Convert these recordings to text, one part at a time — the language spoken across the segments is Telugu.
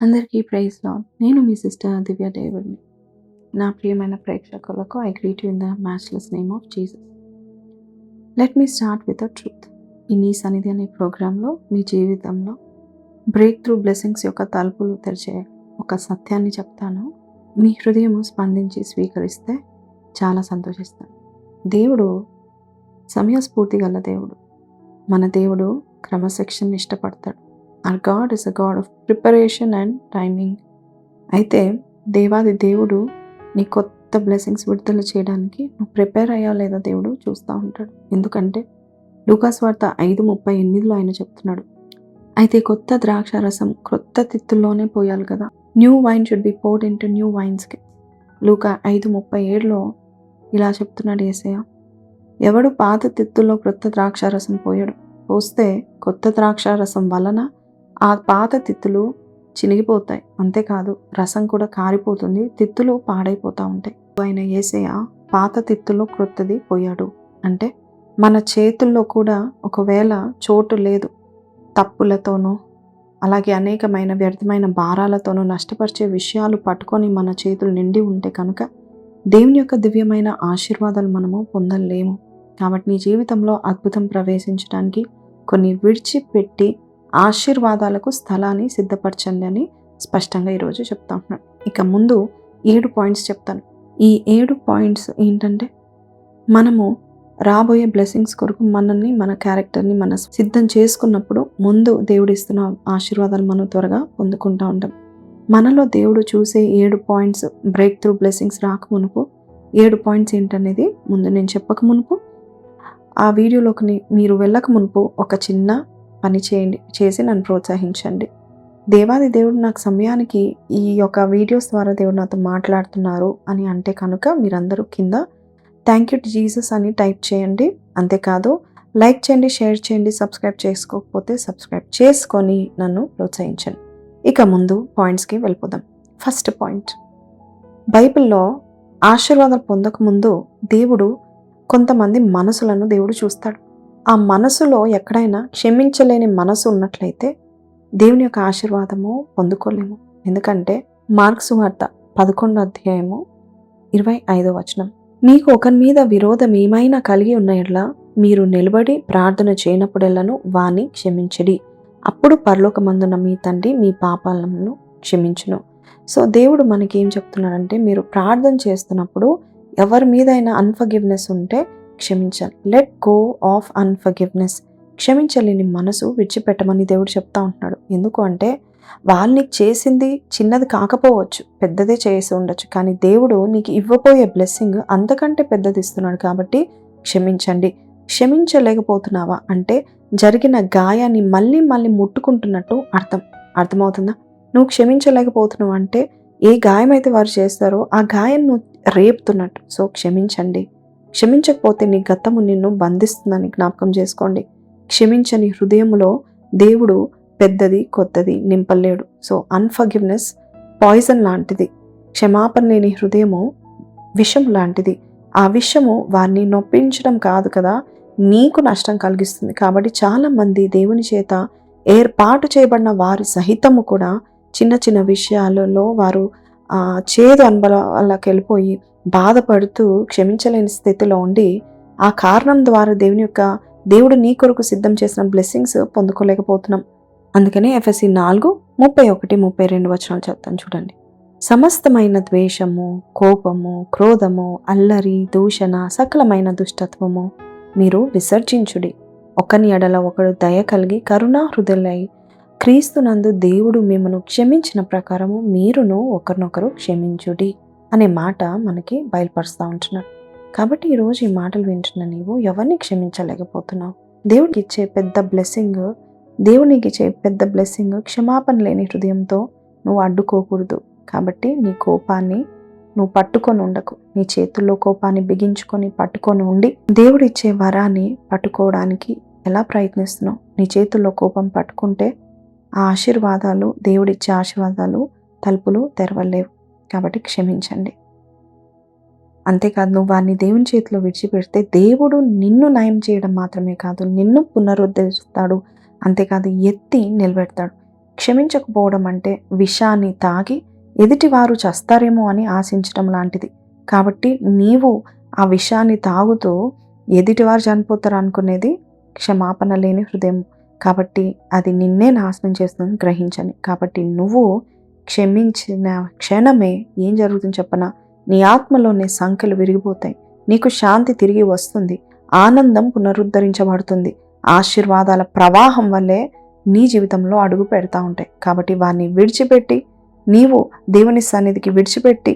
అందరికీ ప్రైజ్ లార్డ్. నేను మీ సిస్టర్ దివ్య డేవిడ్‌ని. నా ప్రియమైన ప్రేక్షకులకు I greet you in the matchless name of Jesus. Let me start with the truth. ఈ నీ సన్నిధి అనే ప్రోగ్రాంలో మీ జీవితంలో బ్రేక్ త్రూ బ్లెస్సింగ్స్ యొక్క తలుపులు తెరిచే ఒక సత్యాన్ని చెప్తాను. మీ హృదయం స్పందించి స్వీకరిస్తే చాలా సంతోషిస్తాను. దేవుడు సమయస్ఫూర్తి గల దేవుడు. మన దేవుడు క్రమశిక్షణని ఇష్టపడతాడు. Our God is a God of preparation and timing. అయితే దేవాది దేవుడు నీ కొత్త బ్లెస్సింగ్స్ విడుదల చేయడానికి నువ్వు ప్రిపేర్ అయ్యా లేదా దేవుడు చూస్తూ ఉంటాడు. ఎందుకంటే లూకాసు వార్త 5:38 ఆయన చెప్తున్నాడు, అయితే కొత్త ద్రాక్ష రసం క్రొత్త తిత్తుల్లోనే పోయాలి కదా. New wine should be poured into new wines. లూకా 5:37 ఇలా చెప్తున్నాడు యేసయ్య, ఎవడు పాత తిత్తుల్లో క్రొత్త ద్రాక్ష రసం పోస్తే కొత్త ద్రాక్ష రసం వలన ఆ పాత తిత్తులు చినిగిపోతాయి. అంతేకాదు రసం కూడా కారిపోతుంది, తిత్తులు పాడైపోతూ ఉంటాయి. ఆయన యేసయ్య పాత తిత్తుల్లో క్రొత్తది పోయాడు అంటే మన చేతుల్లో కూడా ఒకవేళ చోటు లేదు, తప్పులతోనూ అలాగే అనేకమైన వ్యర్థమైన భారాలతోనూ నష్టపరిచే విషయాలు పట్టుకొని మన చేతులు నిండి ఉంటే కనుక దేవుని యొక్క దివ్యమైన ఆశీర్వాదాలు మనము పొందలేము. కాబట్టి నీ జీవితంలో అద్భుతం ప్రవేశించడానికి కొన్ని విడిచిపెట్టి ఆశీర్వాదాలకు స్థలాన్ని సిద్ధపరచండి అని స్పష్టంగా ఈరోజు చెప్తా ఉన్నాను. ఇక ముందు 7 పాయింట్స్ చెప్తాను. ఈ 7 పాయింట్స్ ఏంటంటే మనము రాబోయే బ్లెస్సింగ్స్ కొరకు మనల్ని మన క్యారెక్టర్ని మనం సిద్ధం చేసుకున్నప్పుడు ముందు దేవుడు ఇస్తున్న ఆశీర్వాదాలు మనం త్వరగా పొందుకుంటూ ఉంటాం. మనలో దేవుడు చూసే 7 పాయింట్స్ బ్రేక్ త్రూ బ్లెస్సింగ్స్ రాకమునుపు 7 పాయింట్స్ ఏంటనేది ముందు నేను చెప్పక మునుపు ఆ వీడియోలోకి మీరు వెళ్ళక మునుపు ఒక చిన్న పని చేసి నన్ను ప్రోత్సహించండి. దేవాది దేవుడు నాకు సమయానికి ఈ యొక్క వీడియోస్ ద్వారా దేవుడు నాతో మాట్లాడుతున్నారు అని అంటే కనుక మీరందరూ కింద థ్యాంక్ యూ టు జీసస్ అని టైప్ చేయండి. అంతేకాదు లైక్ చేయండి, షేర్ చేయండి, సబ్స్క్రైబ్ చేసుకోకపోతే సబ్స్క్రైబ్ చేసుకొని నన్ను ప్రోత్సహించండి. ఇక ముందు పాయింట్స్కి వెళ్ళిపోదాం. ఫస్ట్ పాయింట్, బైబిల్లో ఆశీర్వాదాలు పొందకముందు దేవుడు కొంతమంది మనసులను దేవుడు చూస్తాడు. ఆ మనసులో ఎక్కడైనా క్షమించలేని మనసు ఉన్నట్లయితే దేవుని యొక్క ఆశీర్వాదము పొందుకోలేము. ఎందుకంటే మార్కు సువార్త 11:25 మీకు ఒకరి మీద విరోధం ఏమైనా కలిగి ఉన్న యెడల మీరు నిలబడి ప్రార్థన చేయనప్పుడెల్లను వాని క్షమించడి, అప్పుడు పరలోకమందున్న మీ తండ్రి మీ పాపాలను క్షమించును. సో దేవుడు మనకి ఏం చెప్తున్నాడంటే, మీరు ప్రార్థన చేస్తున్నప్పుడు ఎవరి మీదైనా అన్ఫర్గివ్నెస్ ఉంటే క్షమించాలి. Let go of unforgiveness. క్షమించలేని మనసు విడిచిపెట్టమని దేవుడు చెప్తా ఉంటున్నాడు. ఎందుకు అంటే వాళ్ళు నీకు చేసింది చిన్నది కాకపోవచ్చు, పెద్దదే చేసి ఉండొచ్చు, కానీ దేవుడు నీకు ఇవ్వబోయే బ్లెస్సింగ్ అంతకంటే పెద్దది ఇస్తున్నాడు. కాబట్టి క్షమించండి. క్షమించలేకపోతున్నావా అంటే జరిగిన గాయాన్ని మళ్ళీ మళ్ళీ ముట్టుకుంటున్నట్టు అర్థమవుతుందా? నువ్వు క్షమించలేకపోతున్నావు అంటే ఏ గాయమైతే వారు చేస్తారో ఆ గాయం నువ్వు రేపుతున్నట్టు. సో క్షమించండి. క్షమించకపోతే నీ గతము నిన్ను బంధిస్తుందని జ్ఞాపకం చేసుకోండి. క్షమించని హృదయములో దేవుడు పెద్దది కొత్తది నింపలేడు. సో అన్ఫర్గివ్నెస్ పాయిజన్ లాంటిది. క్షమాపణ లేని హృదయము విషం లాంటిది. ఆ విషము వారిని నొప్పించడం కాదు కదా, నీకు నష్టం కలిగిస్తుంది. కాబట్టి చాలామంది దేవుని చేత ఏర్పాటు చేయబడిన వారి సహితము కూడా చిన్న చిన్న విషయాలలో వారు చేదు అనుభవాలకు వెళ్ళిపోయి బాధపడుతూ క్షమించలేని స్థితిలో ఉండి ఆ కారణం ద్వారా దేవుడు నీ కొరకు సిద్ధం చేసిన బ్లెస్సింగ్స్ పొందుకోలేకపోతున్నాం. అందుకనే ఎఫెసీ 4:31-32 చెప్తాను చూడండి. సమస్తమైన ద్వేషము, కోపము, క్రోధము, అల్లరి, దూషణ, సకలమైన దుష్టత్వము మీరు విసర్జించుడి. ఒకని ఎడల ఒకడు దయ కలిగి కరుణా హృదయులై క్రీస్తునందు దేవుడు మిమ్మను క్షమించిన ప్రకారము మీరును ఒకరినొకరు క్షమించుడి అనే మాట మనకి బయలుపరుస్తూ ఉంటున్నాడు. కాబట్టి ఈరోజు ఈ మాటలు వింటున్న నీవు ఎవరిని క్షమించలేకపోతున్నావు? దేవుడికి ఇచ్చే పెద్ద బ్లెస్సింగ్ క్షమాపణ లేని హృదయంతో నువ్వు అడ్డుకోకూడదు. కాబట్టి నీ కోపాన్ని నువ్వు పట్టుకొని ఉండకు. నీ చేతుల్లో కోపాన్ని బిగించుకొని పట్టుకొని ఉండి దేవుడు ఇచ్చే వరాన్ని పట్టుకోవడానికి ఎలా ప్రయత్నిస్తున్నావు? నీ చేతుల్లో కోపం పట్టుకుంటే ఆ ఆశీర్వాదాలు, దేవుడిచ్చే ఆశీర్వాదాలు తలుపులు తెరవలేవు. కాబట్టి క్షమించండి. అంతేకాదు నువ్వు వారిని దేవుని చేతిలో విడిచిపెడితే దేవుడు నిన్ను నయం చేయడం మాత్రమే కాదు, నిన్ను పునరుద్ధరిస్తాడు. అంతేకాదు ఎత్తి నిలబెడతాడు. క్షమించకపోవడం అంటే విషాన్ని తాగి ఎదుటివారు చస్తారేమో అని ఆశించడం లాంటిది. కాబట్టి నీవు ఆ విషాన్ని తాగుతూ ఎదుటివారు చనిపోతారు అనుకునేది క్షమాపణ లేని హృదయం. కాబట్టి అది నిన్నే నాశనం చేస్తుంది గ్రహించని. కాబట్టి నువ్వు క్షమించిన క్షణమే ఏం జరుగుతుంది చెప్పనా? నీ ఆత్మలోని సంఖ్యలు విరిగిపోతాయి, నీకు శాంతి తిరిగి వస్తుంది, ఆనందం పునరుద్ధరించబడుతుంది, ఆశీర్వాదాల ప్రవాహం వల్లే నీ జీవితంలో అడుగు పెడతా ఉంటాయి. కాబట్టి వారిని విడిచిపెట్టి నీవు దేవుని సన్నిధికి విడిచిపెట్టి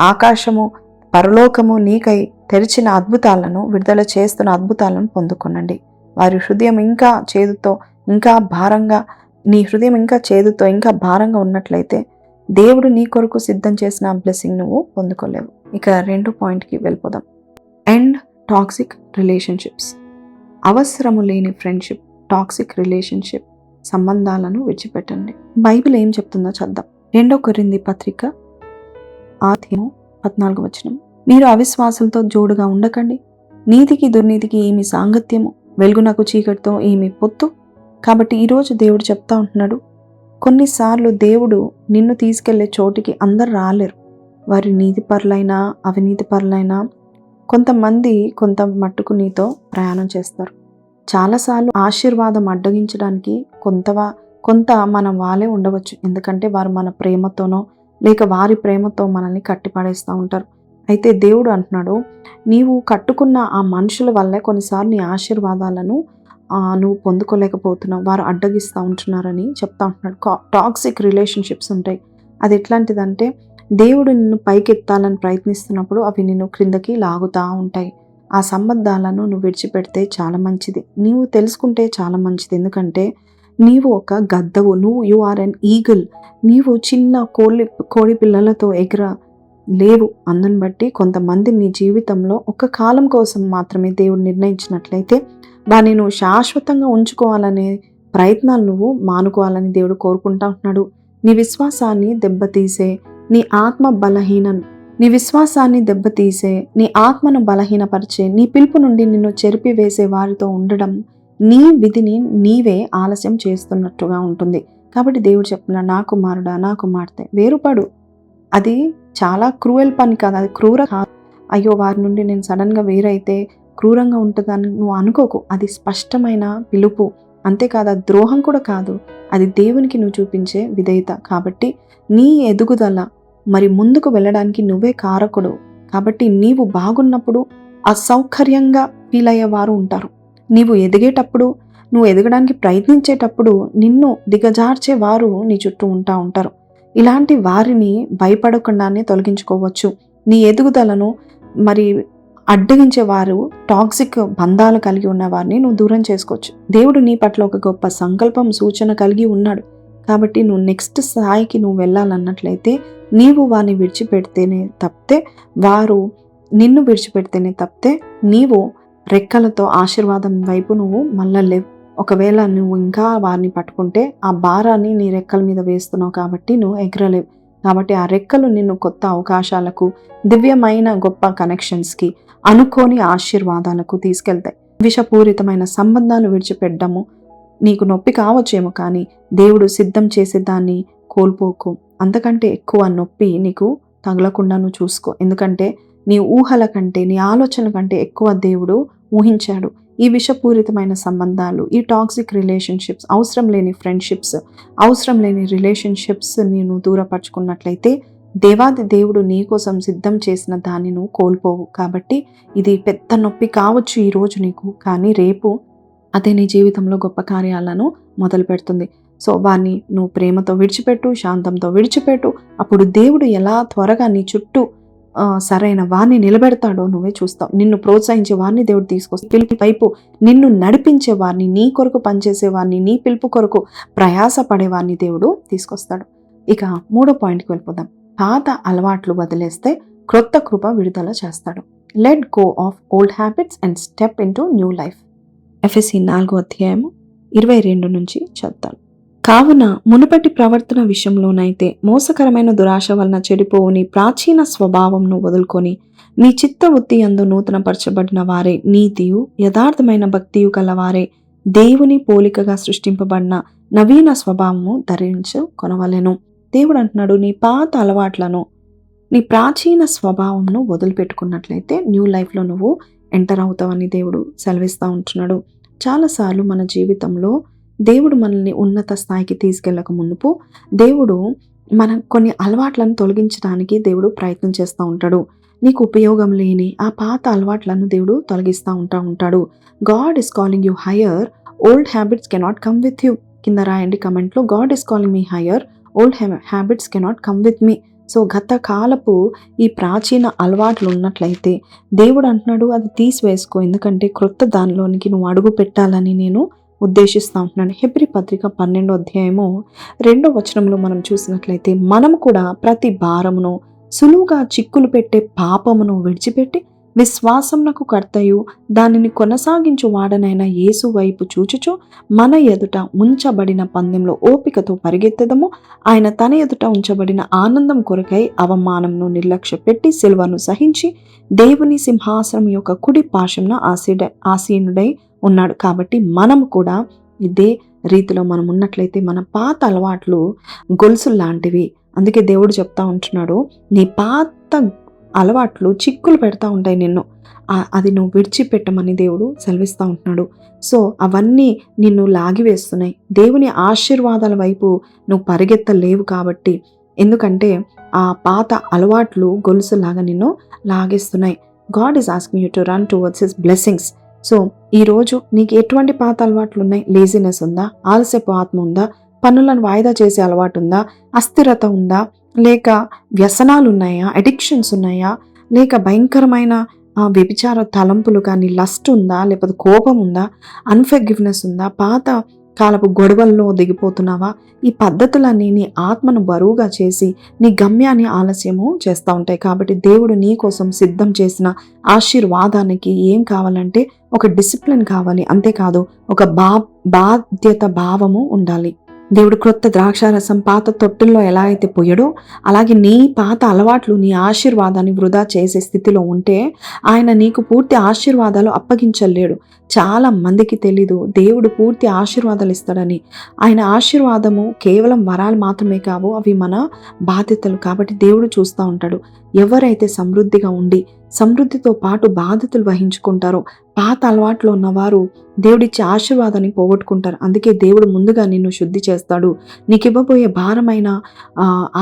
ఆకాశము పరలోకము నీకై తెరిచిన అద్భుతాలను, విడుదల చేస్తున్న అద్భుతాలను పొందుకొనండి. వారి హృదయం ఇంకా చేదుతో, ఇంకా భారంగా, నీ హృదయం ఇంకా చేదుతో, ఇంకా భారంగా ఉన్నట్లయితే దేవుడు నీ కొరకు సిద్ధం చేసిన బ్లెస్సింగ్ నువ్వు పొందుకోలేవు. ఇక 2 పాయింట్కి వెళ్ళిపోదాం. And toxic relationships. అవసరము లేని ఫ్రెండ్షిప్, టాక్సిక్ రిలేషన్షిప్ సంబంధాలను విడిచిపెట్టండి. బైబిల్ ఏం చెప్తుందో చూద్దాం. 2 కొరింథీ పత్రిక 14 మీరు అవిశ్వాసులతో జోడుగా ఉండకండి, నీతికి దుర్నీతికి ఏమి సాంగత్యము, వెలుగునకు చీకటితో ఏమి పొత్తు. కాబట్టి ఈరోజు దేవుడు చెప్తా ఉంటున్నాడు, కొన్నిసార్లు దేవుడు నిన్ను తీసుకెళ్లే చోటికి అందరు రాలేరు. వారి నీతిపరులైనా అవినీతిపరులైనా కొంతమంది కొంత మట్టుకు నీతో ప్రయాణం చేస్తారు. చాలాసార్లు ఆశీర్వాదం అడ్డగించడానికి కొంత మన వాళ్ళే ఉండవచ్చు. ఎందుకంటే వారు మన ప్రేమతోనో లేక వారి ప్రేమతో మనల్ని కట్టిపడేస్తూ ఉంటారు. అయితే దేవుడు అంటున్నాడు, నీవు కట్టుకున్న ఆ మనుషుల వల్లే కొన్నిసార్లు నీ ఆశీర్వాదాలను నువ్వు పొందుకోలేకపోతున్నావు, వారు అడ్డగిస్తూ ఉంటున్నారని చెప్తా ఉంటున్నాడు. టాక్సిక్ రిలేషన్షిప్స్ ఉంటాయి. అది ఎట్లాంటిదంటే దేవుడు నిన్ను పైకెత్తాలని ప్రయత్నిస్తున్నప్పుడు అవి నిన్ను క్రిందకి లాగుతూ ఉంటాయి. ఆ సంబంధాలను నువ్వు విడిచిపెడితే చాలా మంచిది. నీవు తెలుసుకుంటే చాలా మంచిది. ఎందుకంటే నీవు ఒక గద్దవు, యు ఆర్ అన్ ఈగల్. నీవు చిన్న కోడి పిల్లలతో లేవు. అందుని బట్టి కొంతమంది నీ జీవితంలో ఒక కాలం కోసం మాత్రమే దేవుడు నిర్ణయించినట్లయితే వారిని నువ్వు శాశ్వతంగా ఉంచుకోవాలనే ప్రయత్నాలు నువ్వు మానుకోవాలని దేవుడు కోరుకుంటా ఉంటున్నాడు. నీ విశ్వాసాన్ని దెబ్బతీసే, నీ ఆత్మను బలహీనపరిచే, నీ పిలుపు నుండి నిన్ను చెరిపివేసే వారితో ఉండడం నీ విధిని నీవే ఆలస్యం చేస్తున్నట్టుగా ఉంటుంది. కాబట్టి దేవుడు చెప్తున్నాడు, నా కుమారుడా, నా కుమార్తె వేరుపడు. అది చాలా క్రూయల్ పని కాదు, అది క్రూర కాదు. అయ్యో వారి నుండి నేను సడన్గా వేరైతే క్రూరంగా ఉంటుందని నువ్వు అనుకోకు. అది స్పష్టమైన పిలుపు. అంతేకాదు, అది ద్రోహం కూడా కాదు, అది దేవునికి నువ్వు చూపించే విధేయత. కాబట్టి నీ ఎదుగుదల మరి ముందుకు వెళ్ళడానికి నువ్వే కారకుడు. కాబట్టి నీవు బాగున్నప్పుడు అసౌకర్యంగా ఫీల్ అయ్యేవారు ఉంటారు. నీవు ఎదిగేటప్పుడు, నువ్వు ఎదగడానికి ప్రయత్నించేటప్పుడు నిన్ను దిగజార్చేవారు నీ చుట్టూ ఉంటారు. ఇలాంటి వారిని భయపడకుండానే తొలగించుకోవచ్చు. నీ ఎదుగుదలను మరి అడ్డగించే వారు, టాక్సిక్ బంధాలు కలిగి ఉన్న వారిని నువ్వు దూరం చేసుకోవచ్చు. దేవుడు నీ పట్ల ఒక గొప్ప సంకల్పం, సూచన కలిగి ఉన్నాడు. కాబట్టి నువ్వు నెక్స్ట్ స్థాయికి నువ్వు వెళ్ళాలన్నట్లయితే నీవు వారిని విడిచిపెడితేనే తప్పితే, వారు నిన్ను విడిచిపెడితేనే తప్పితే నీవు రెక్కలతో ఆశీర్వాదం వైపు నువ్వు మళ్ళలేవు. ఒకవేళ నువ్వు ఇంకా వారిని పట్టుకుంటే ఆ భారాన్ని నీ రెక్కల మీద వేస్తున్నావు కాబట్టి నువ్వు ఎగరలేవు. కాబట్టి ఆ రెక్కలు నిన్ను కొత్త అవకాశాలకు, దివ్యమైన గొప్ప కనెక్షన్స్కి, అనుకోని ఆశీర్వాదాలకు తీసుకెళ్తాయి. విషపూరితమైన సంబంధాలు విడిచిపెట్టడము నీకు నొప్పి కావచ్చేమో, కానీ దేవుడు సిద్ధం చేసే దాన్ని కోల్పోకు. అంతకంటే ఎక్కువ నొప్పి నీకు తగలకుండా నువ్వు చూసుకో. ఎందుకంటే నీ ఊహల కంటే, నీ ఆలోచన కంటే ఎక్కువ దేవుడు ఊహించాడు. ఈ విషపూరితమైన సంబంధాలు, ఈ టాక్సిక్ రిలేషన్షిప్స్, అవసరం లేని ఫ్రెండ్షిప్స్, అవసరం లేని రిలేషన్షిప్స్ నేను దూరపరుచుకున్నట్లయితే దేవాది దేవుడు నీ కోసం సిద్ధం చేసిన దాన్ని నువ్వు కోల్పోవు. కాబట్టి ఇది పెద్ద నొప్పి కావచ్చు ఈరోజు నీకు, కానీ రేపు అదే నీ జీవితంలో గొప్ప కార్యాలను మొదలు పెడుతుంది. సో వారిని నువ్వు ప్రేమతో విడిచిపెట్టు, శాంతంతో విడిచిపెట్టు. అప్పుడు దేవుడు ఎలా త్వరగా నీ చుట్టూ సరైన వారిని నిలబెడతాడో నువ్వే చూస్తావు. నిన్ను ప్రోత్సహించే వారిని దేవుడు తీసుకొస్తాడు. పిలుపు వైపు నిన్ను నడిపించే వారిని, నీ కొరకు పనిచేసే వారిని, నీ పిలుపు కొరకు ప్రయాస పడేవారిని దేవుడు తీసుకొస్తాడు. ఇక 3వ పాయింట్కి వెళ్ళిపోదాం. పాత అలవాట్లు వదిలేస్తే క్రొత్త కృప విడుదల చేస్తాడు. Let go of old habits and step into new life. ఎఫెసీ 4:22 నుంచి చదువుతాను. కావున మునుపటి ప్రవర్తన విషయంలోనైతే మోసకరమైన దురాశ వలన చెడిపోవు నీ ప్రాచీన స్వభావంను వదులుకొని మీ చిత్త వృత్తి యందు నూతనపరచబడిన వారే, నీతియు యథార్థమైన భక్తియు కలవారే, దేవుని పోలికగా సృష్టింపబడిన నవీన స్వభావము ధరించుకొనవలెను. దేవుడు అంటున్నాడు, నీ పాత అలవాట్లను, నీ ప్రాచీన స్వభావంను వదిలిపెట్టుకున్నట్లయితే న్యూ లైఫ్లో నువ్వు ఎంటర్ అవుతావని దేవుడు సెలవిస్తూ ఉంటున్నాడు. చాలాసార్లు మన జీవితంలో దేవుడు మనల్ని ఉన్నత స్థాయికి తీసుకెళ్ళక మునుపు దేవుడు మన కొన్ని అలవాట్లను తొలగించడానికి దేవుడు ప్రయత్నం చేస్తూ ఉంటాడు. నీకు ఉపయోగం లేని ఆ పాత అలవాట్లను దేవుడు తొలగిస్తూ ఉంటాడు. God is calling you higher, old habits cannot come with you. కింద రాయండి కమెంట్లో, God is calling me higher, old habits cannot come with me. So గత కాలపు ఈ ప్రాచీన అలవాట్లు ఉన్నట్లయితే దేవుడు అంటున్నాడు అది తీసివేసుకో, ఎందుకంటే క్రొత్త దానిలోనికి నువ్వు అడుగు పెట్టాలని నేను ఉద్దేశిస్తూ ఉంటున్నాను. హెబ్రీ పత్రిక 12వ అధ్యాయము 2వ వచనంలో మనం చూసినట్లయితే, మనం కూడా ప్రతి భారమును సులువుగా చిక్కులు పెట్టే పాపమును విడిచిపెట్టి విశ్వాసమునకు కర్తయు దానిని కొనసాగించు వాడనైన యేసు వైపు చూచుచు మన ఎదుట ఉంచబడిన పందెంలో ఓపికతో పరిగెత్తదము. ఆయన తన ఎదుట ఉంచబడిన ఆనందం కొరకై అవమానంను నిర్లక్ష్య పెట్టి సిలువను సహించి దేవుని సింహాసనం యొక్క కుడి పార్శ్వమున ఆసీనుడై ఉన్నాడు. కాబట్టి మనము కూడా ఇదే రీతిలో మనం ఉన్నట్లయితే మన పాత అలవాట్లు గొలుసులు లాంటివి. అందుకే దేవుడు చెప్తా ఉంటున్నాడు, నీ పాత అలవాట్లు చిక్కులు పెడతా ఉంటాయి నిన్ను, అది నువ్వు విడిచిపెట్టమని దేవుడు సెలవిస్తూ ఉంటున్నాడు. సో అవన్నీ నిన్ను లాగివేస్తున్నాయి. దేవుని ఆశీర్వాదాల వైపు నువ్వు పరిగెత్తలేవు కాబట్టి, ఎందుకంటే ఆ పాత అలవాట్లు గొలుసులాగా నిన్ను లాగేస్తున్నాయి. God is asking you to run towards his blessings. So ఈరోజు నీకు ఎటువంటి పాత అలవాట్లు ఉన్నాయి? లేజినెస్ ఉందా? ఆలస్యపు ఆత్మ ఉందా? పనులను వాయిదా చేసే అలవాటు ఉందా? అస్థిరత ఉందా? లేక వ్యసనాలు ఉన్నాయా? అడిక్షన్స్ ఉన్నాయా? లేక భయంకరమైన వ్యభిచార తలంపులు కానీ, లస్ట్ ఉందా? లేకపోతే కోపం ఉందా? అన్ఫర్గివ్నెస్ ఉందా? పాత కాలపు గొడవల్లో దిగిపోతున్నావా? ఈ పద్ధతులన్నీ నీ ఆత్మను బరువుగా చేసి నీ గమ్యాన్ని ఆలస్యము చేస్తూ ఉంటాయి. కాబట్టి దేవుడు నీ కోసం సిద్ధం చేసిన ఆశీర్వాదానికి ఏం కావాలంటే ఒక డిసిప్లిన్ కావాలి, అంతేకాదు ఒక బాధ్యత భావము ఉండాలి. దేవుడు క్రొత్త ద్రాక్షారసం పాత తొట్టుల్లో ఎలా అయితే పోయడో, అలాగే నీ పాత అలవాట్లు నీ ఆశీర్వాదాన్ని వృధా చేసే స్థితిలో ఉంటే ఆయన నీకు పూర్తి ఆశీర్వాదాలు అప్పగించలేడు. చాలా మందికి తెలీదు దేవుడు పూర్తి ఆశీర్వాదాలు ఇస్తాడని. ఆయన ఆశీర్వాదము కేవలం వరాలు మాత్రమే కావు, అవి మన బాధ్యతలు. కాబట్టి దేవుడు చూస్తూ ఉంటాడు, ఎవరైతే సమృద్ధిగా ఉండి సమృద్ధితో పాటు బాధ్యతలు వహించుకుంటారో, పాత అలవాట్లో ఉన్నవారు దేవుడిచ్చే ఆశీర్వాదాన్ని పోగొట్టుకుంటారు. అందుకే దేవుడు ముందుగా నిన్ను శుద్ధి చేస్తాడు. నీకు ఇవ్వబోయే భారమైన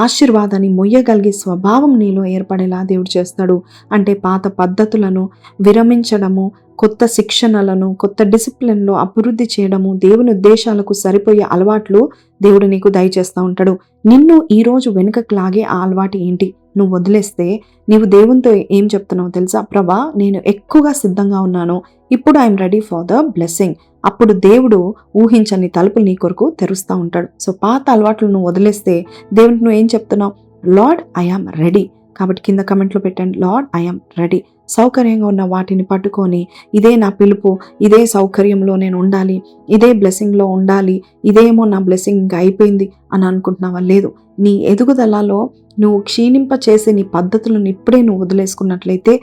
ఆశీర్వాదాన్ని మొయ్యగలిగే స్వభావం నీలో ఏర్పడేలా దేవుడు చేస్తాడు. అంటే పాత పద్ధతులను విరమించడము, కొత్త శిక్షణలను, కొత్త డిసిప్లిన్లో అభివృద్ధి చేయడము, దేవుని ఉద్దేశాలకు సరిపోయే అలవాట్లు దేవుడు నీకు దయచేస్తూ ఉంటాడు. నిన్ను ఈరోజు వెనుకకు లాగే ఆ అలవాటు ఏంటి? నువ్వు వదిలేస్తే నీవు దేవునితో ఏం చెప్తున్నావు తెలుసా? ప్రభా, నేను ఎక్కువగా సిద్ధంగా ఉన్నాను, ఇప్పుడు I'm ready for the blessing. అప్పుడు దేవుడు ఊహించని తలుపులు నీ కొరకు తెరుస్తూ ఉంటాడు. సో పాత అలవాట్లు నువ్వు వదిలేస్తే దేవునికి నువ్వు ఏం చెప్తున్నావు? Lord, I am ready. కాబట్టి కింద కమెంట్లో పెట్టండి, లార్డ్ ఐ యామ్ రెడీ. సౌకర్యంగా ఉన్న వాటిని పట్టుకొని ఇదే నా పిలుపు, ఇదే సౌకర్యంలో నేను ఉండాలి, ఇదే బ్లెస్సింగ్లో ఉండాలి, ఇదేమో నా బ్లెస్సింగ్ ఇంకా అయిపోయింది అని అనుకుంటున్నావా? లేదు. నీ ఎదుగుదలలో నువ్వు క్షీణింప చేసే నీ పద్ధతులను ఇప్పుడే నువ్వు వదిలేసుకున్నట్లయితే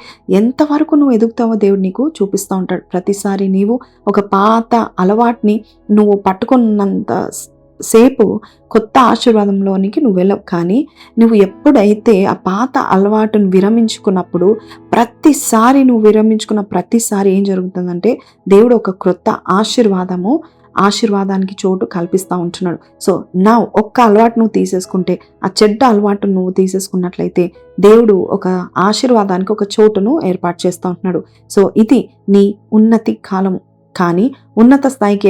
ఎంతవరకు నువ్వు ఎదుగుతావో దేవుడు నీకు చూపిస్తూ ఉంటాడు. ప్రతిసారి నీవు ఒక పాత అలవాటుని నువ్వు పట్టుకున్నంత సేపు కొత్త ఆశీర్వాదంలోనికి నువ్వు వెళ్ళవు. కానీ నువ్వు ఎప్పుడైతే ఆ పాత అలవాటును విరమించుకున్నప్పుడు, ప్రతిసారి నువ్వు విరమించుకున్న ప్రతిసారి ఏం జరుగుతుందంటే దేవుడు ఒక క్రొత్త ఆశీర్వాదానికి చోటు కల్పిస్తూ ఉంటున్నాడు. సో నా ఒక్క అలవాటు నువ్వు తీసేసుకుంటే, ఆ చెడ్డ అలవాటును నువ్వు తీసేసుకున్నట్లయితే దేవుడు ఒక ఆశీర్వాదానికి ఒక చోటును ఏర్పాటు చేస్తూ ఉంటున్నాడు. సో ఇది నీ ఉన్నతి కాలము. కానీ ఉన్నత స్థాయికి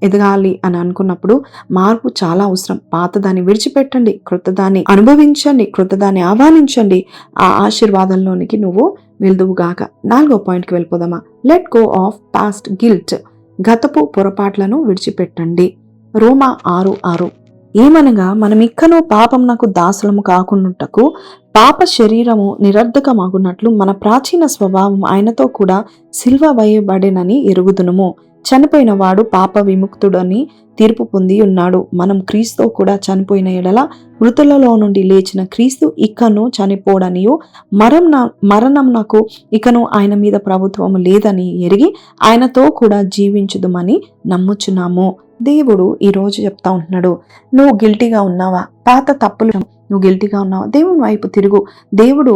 ఎదగాలి అని అనుకున్నప్పుడు మార్పు చాలా అవసరం. పాతదాన్ని విడిచిపెట్టండి, క్రొత్తదాన్ని అనుభవించండి, క్రొత్తదాన్ని ఆహ్వానించండి. ఆ ఆశీర్వాదంలోనికి నువ్వు వెళ్దువుగాక. 4వ పాయింట్కి వెళ్ళిపోదామా? Let go of past guilt. గతపు పొరపాట్లను విడిచిపెట్టండి. రోమా 6:6. ఏమనగా మనమిక్కనూ పాపమునకు దాసులము కాకుండుటకు పాప శరీరము నిరర్ధకమగునట్లు మన ప్రాచీన స్వభావం ఆయనతో కూడా సిల్వ వేయబడెనని ఎరుగుదునుము. చనిపోయిన వాడు పాప విముక్తుడని తీర్పు పొంది ఉన్నాడు. మనం క్రీస్తు కూడా చనిపోయిన ఎడల మృతులలో నుండి లేచిన క్రీస్తు ఇకను చనిపోడనియు మరణమునకు ఇకను ఆయన మీద ప్రభుత్వము లేదని ఎరిగి ఆయనతో కూడా జీవించుదుమని నమ్ముచున్నాము. దేవుడు ఈరోజు చెప్తా ఉంటున్నాడు, నువ్వు గిల్టీగా ఉన్నావా, పాత తప్పులు నువ్వు గిల్టీగా ఉన్నావా, దేవుని వైపు తిరుగు. దేవుడు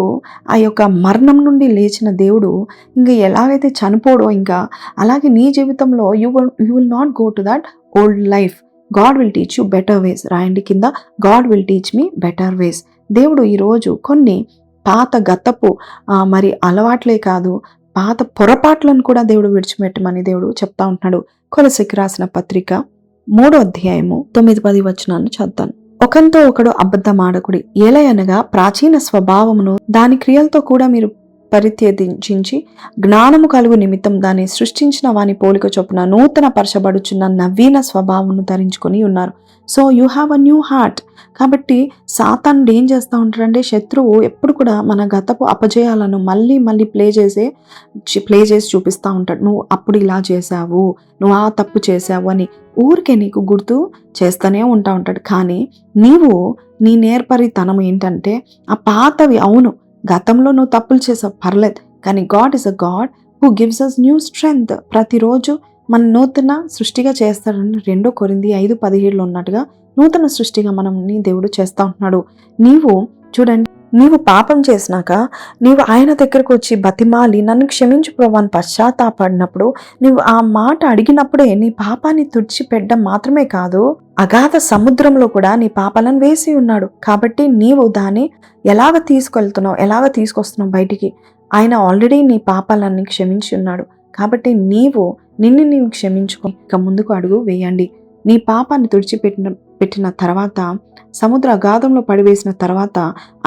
ఆ యొక్క మరణం నుండి లేచిన దేవుడు ఇంకా ఎలాగైతే చనిపోడో ఇంకా అలాగే నీ జీవితంలో you will not go to that old life. God will teach you better ways. రాయండి కింద, God will teach me better ways. దేవుడు ఈరోజు కొన్ని పాత గతపు మరి అలవాట్లే కాదు, పాత పొరపాట్లను కూడా దేవుడు విడిచిపెట్టమని దేవుడు చెప్తా ఉంటున్నాడు. కొలసీకి రాసిన పత్రిక 3వ అధ్యాయము 9-10 వచనాలను చదువుతాను. ఒకంతో ఒకడు అబద్ధమాడకుడి, ఏలయనగా ప్రాచీన స్వభావమును దాని క్రియలతో కూడా మీరు పరిత్యజించి జ్ఞానము కలుగు నిమిత్తం దాన్ని సృష్టించిన వాని పోలిక చొప్పున నూతన పరచబడుచున్న నవీన స్వభావమును ధరించుకొని ఉన్నారు. So you have a new heart. కాబట్టి సాతానుడు ఏం చేస్తూ ఉంటాడంటే, శత్రువు ఎప్పుడు కూడా మన గతపు అపజయాలను మళ్ళీ ప్లే చేసి చూపిస్తూ ఉంటాడు. నువ్వు అప్పుడు ఇలా చేసావు, నువ్వు ఆ తప్పు చేసావు అని ఊరికే నీకు గుర్తు చేస్తూనే ఉంటాడు. కానీ నీవు నీ నేర్పరితనం ఏంటంటే, ఆ పాతవి అవును గతంలో నువ్వు తప్పులు చేసావు పర్లేదు, కానీ God is a God who gives us new strength. ప్రతిరోజు మన నూతన సృష్టిగా చేస్తాడని 2 కొరింథీ 5:17 ఉన్నట్టుగా నూతన సృష్టిగా మనల్ని దేవుడు చేస్తూ ఉంటున్నాడు. నీవు చూడండి, నీవు పాపం చేసినాక నీవు ఆయన దగ్గరకు వచ్చి బతిమాలి నన్ను క్షమించు ప్రభువా అని పశ్చాత్తాపడినప్పుడు, నువ్వు ఆ మాట అడిగినప్పుడే నీ పాపాన్ని తుడిచిపెట్టడం మాత్రమే కాదు, అగాధ సముద్రంలో కూడా నీ పాపాలను వేసి ఉన్నాడు. కాబట్టి నీవు దాన్ని ఎలాగ తీసుకొస్తున్నావు బయటికి, ఆయన ఆల్రెడీ నీ పాపాలన్నీ క్షమించి ఉన్నాడు. కాబట్టి నిన్ను క్షమించుకో, ఇక ముందుకు అడుగు వేయండి. నీ పాపాన్ని తుడిచిపెట్టిన తర్వాత, సముద్ర అగాధంలో పడివేసిన తర్వాత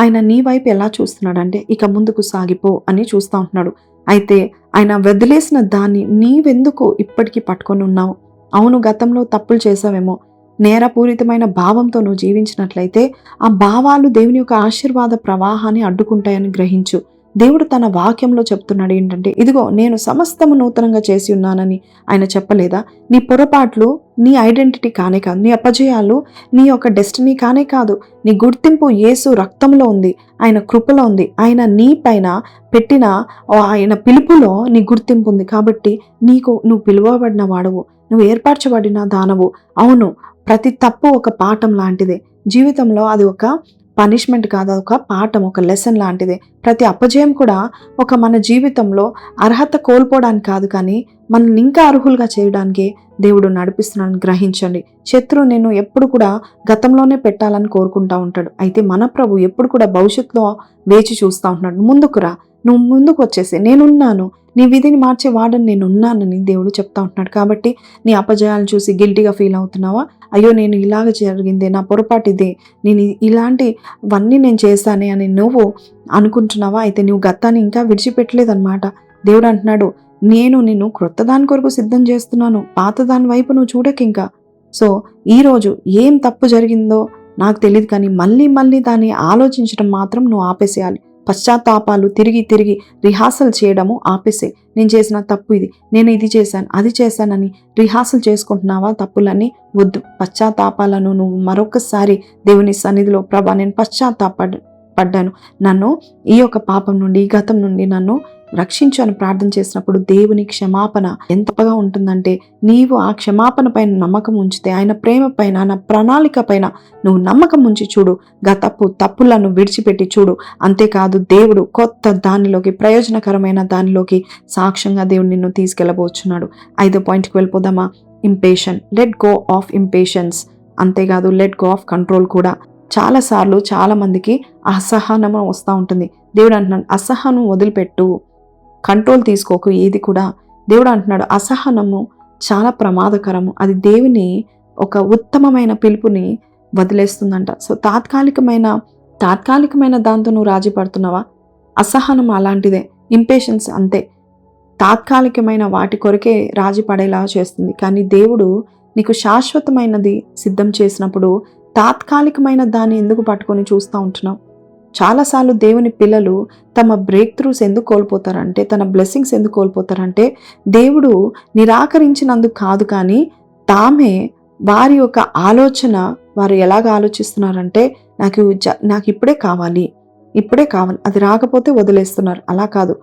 ఆయన నీ వైపు ఎలా చూస్తున్నాడంటే, ఇక ముందుకు సాగిపో అని చూస్తూ ఉంటున్నాడు. అయితే ఆయన వదిలేసిన దాన్ని నీవెందుకు ఇప్పటికీ పట్టుకొని ఉన్నావు? అవును, గతంలో తప్పులు చేసావేమో, నేరపూరితమైన భావంతో నువ్వు జీవించినట్లయితే ఆ భావాలు దేవుని యొక్క ఆశీర్వాద ప్రవాహాన్ని అడ్డుకుంటాయని గ్రహించు. దేవుడు తన వాక్యంలో చెప్తున్నాడు ఏంటంటే, ఇదిగో నేను సమస్తము నూతనంగా చేసి ఉన్నానని ఆయన చెప్పలేదా? నీ పొరపాట్లు నీ ఐడెంటిటీ కానే కాదు, నీ అపజయాలు నీ యొక్క డెస్టినీ కానే కాదు. నీ గుర్తింపు యేసు రక్తంలో ఉంది, ఆయన కృపలో ఉంది, ఆయన నీ పైన పెట్టిన ఆయన పిలుపులో నీ గుర్తింపు ఉంది. కాబట్టి నువ్వు పిలువబడిన వాడవు, నువ్వు ఏర్పరచబడిన దానవు. అవును, ప్రతి తప్పు ఒక పాఠం లాంటిదే. జీవితంలో అది ఒక పనిష్మెంట్ కాదు, ఒక పాఠం, ఒక లెసన్ లాంటిదే. ప్రతి అపజయం కూడా మన జీవితంలో అర్హత కోల్పోవడానికి కాదు, కానీ మనల్ని ఇంకా అర్హులుగా చేయడానికి దేవుడు నడిపిస్తున్నాడని గ్రహించండి. శత్రువు నేను ఎప్పుడు కూడా గతంలోనే పెట్టాలని కోరుకుంటా ఉంటాడు. అయితే మన ప్రభు ఎప్పుడు కూడా భవిష్యత్తులో వేచి చూస్తూ ఉంటున్నాడు. ముందుకురా, నువ్వు ముందుకు వచ్చేసి నేనున్నాను, నీ విధిని మార్చే వాడని నేనున్నానని దేవుడు చెప్తా ఉంటున్నాడు. కాబట్టి నీ అపజయాలను చూసి గిల్టీగా ఫీల్ అవుతున్నావా? అయ్యో నేను ఇలాగ జరిగిందే, నా పొరపాటు ఇదే, నేను ఇలాంటివన్నీ నేను చేశానే అని నువ్వు అనుకుంటున్నావా? అయితే నువ్వు గతాన్ని ఇంకా విడిచిపెట్టలేదన్నమాట. దేవుడు అంటున్నాడు, నేను నిన్ను క్రొత్త దాని కొరకు సిద్ధం చేస్తున్నాను, పాత దాని వైపు నువ్వు చూడక ఇంకా. సో ఈరోజు ఏం తప్పు జరిగిందో నాకు తెలియదు, కానీ మళ్ళీ దాన్ని ఆలోచించడం మాత్రం నువ్వు ఆపేసేయాలి. పశ్చాత్తాపాలు తిరిగి రిహార్సల్ చేయడము ఆపేసే. నేను చేసిన తప్పు ఇది, నేను ఇది చేశాను, అది చేశానని రిహార్సల్ చేసుకుంటున్నావా? తప్పులన్నీ వద్దు. పశ్చాత్తాపాలను నువ్వు మరొకసారి దేవుని సన్నిధిలో, ప్రభా నేను పడ్డాను, నన్ను ఈ యొక్క పాపం నుండి, ఈ గతం నుండి నన్ను రక్షించు అని ప్రార్థన చేసినప్పుడు దేవుని క్షమాపణ ఎంతగా ఉంటుందంటే, నీవు ఆ క్షమాపణ పైన నమ్మకం ఉంచితే, ఆయన ప్రేమ పైన, ఆయన ప్రణాళిక పైన నువ్వు నమ్మకం ఉంచి చూడు, తప్పులను విడిచిపెట్టి చూడు. అంతేకాదు, దేవుడు కొత్త దానిలోకి, ప్రయోజనకరమైన దానిలోకి సాక్ష్యంగా దేవుడు నిన్ను తీసుకెళ్ళబోచున్నాడు. 5వ పాయింట్కి వెళ్ళిపోదామా? Impatience. Let go of impatience. అంతేకాదు, లెట్ గో ఆఫ్ కంట్రోల్ కూడా. చాలాసార్లు చాలా మందికి అసహనము వస్తూ ఉంటుంది. దేవుడు అంటున్నాడు, అసహనం వదిలిపెట్టు, కంట్రోల్ తీసుకోకు ఏది కూడా. దేవుడు అంటున్నాడు, అసహనము చాలా ప్రమాదకరము, అది దేవుని ఒక ఉత్తమమైన పిలుపుని వదిలేస్తుందంట. సో తాత్కాలికమైన దాంతో నువ్వు రాజీ పడుతున్నావా? అసహనం అలాంటిదే, ఇంపేషన్స్ అంతే. తాత్కాలికమైన వాటి కొరకే రాజీ పడేలా చేస్తుంది. కానీ దేవుడు నీకు శాశ్వతమైనది సిద్ధం చేసినప్పుడు తాత్కాలికమైన దాన్ని ఎందుకు పట్టుకొని చూస్తూ ఉంటున్నావు? చాలాసార్లు దేవుని పిల్లలు తమ బ్రేక్ త్రూస్ ఎందుకు కోల్పోతారంటే, తన బ్లెస్సింగ్స్ ఎందుకు కోల్పోతారంటే, దేవుడు నిరాకరించినందుకు కాదు, కానీ తామే వారి యొక్క ఆలోచన, వారు ఎలాగ ఆలోచిస్తున్నారంటే, నాకు ఇప్పుడే కావాలి, అది రాకపోతే వదిలేస్తున్నారు. అలా కాదు.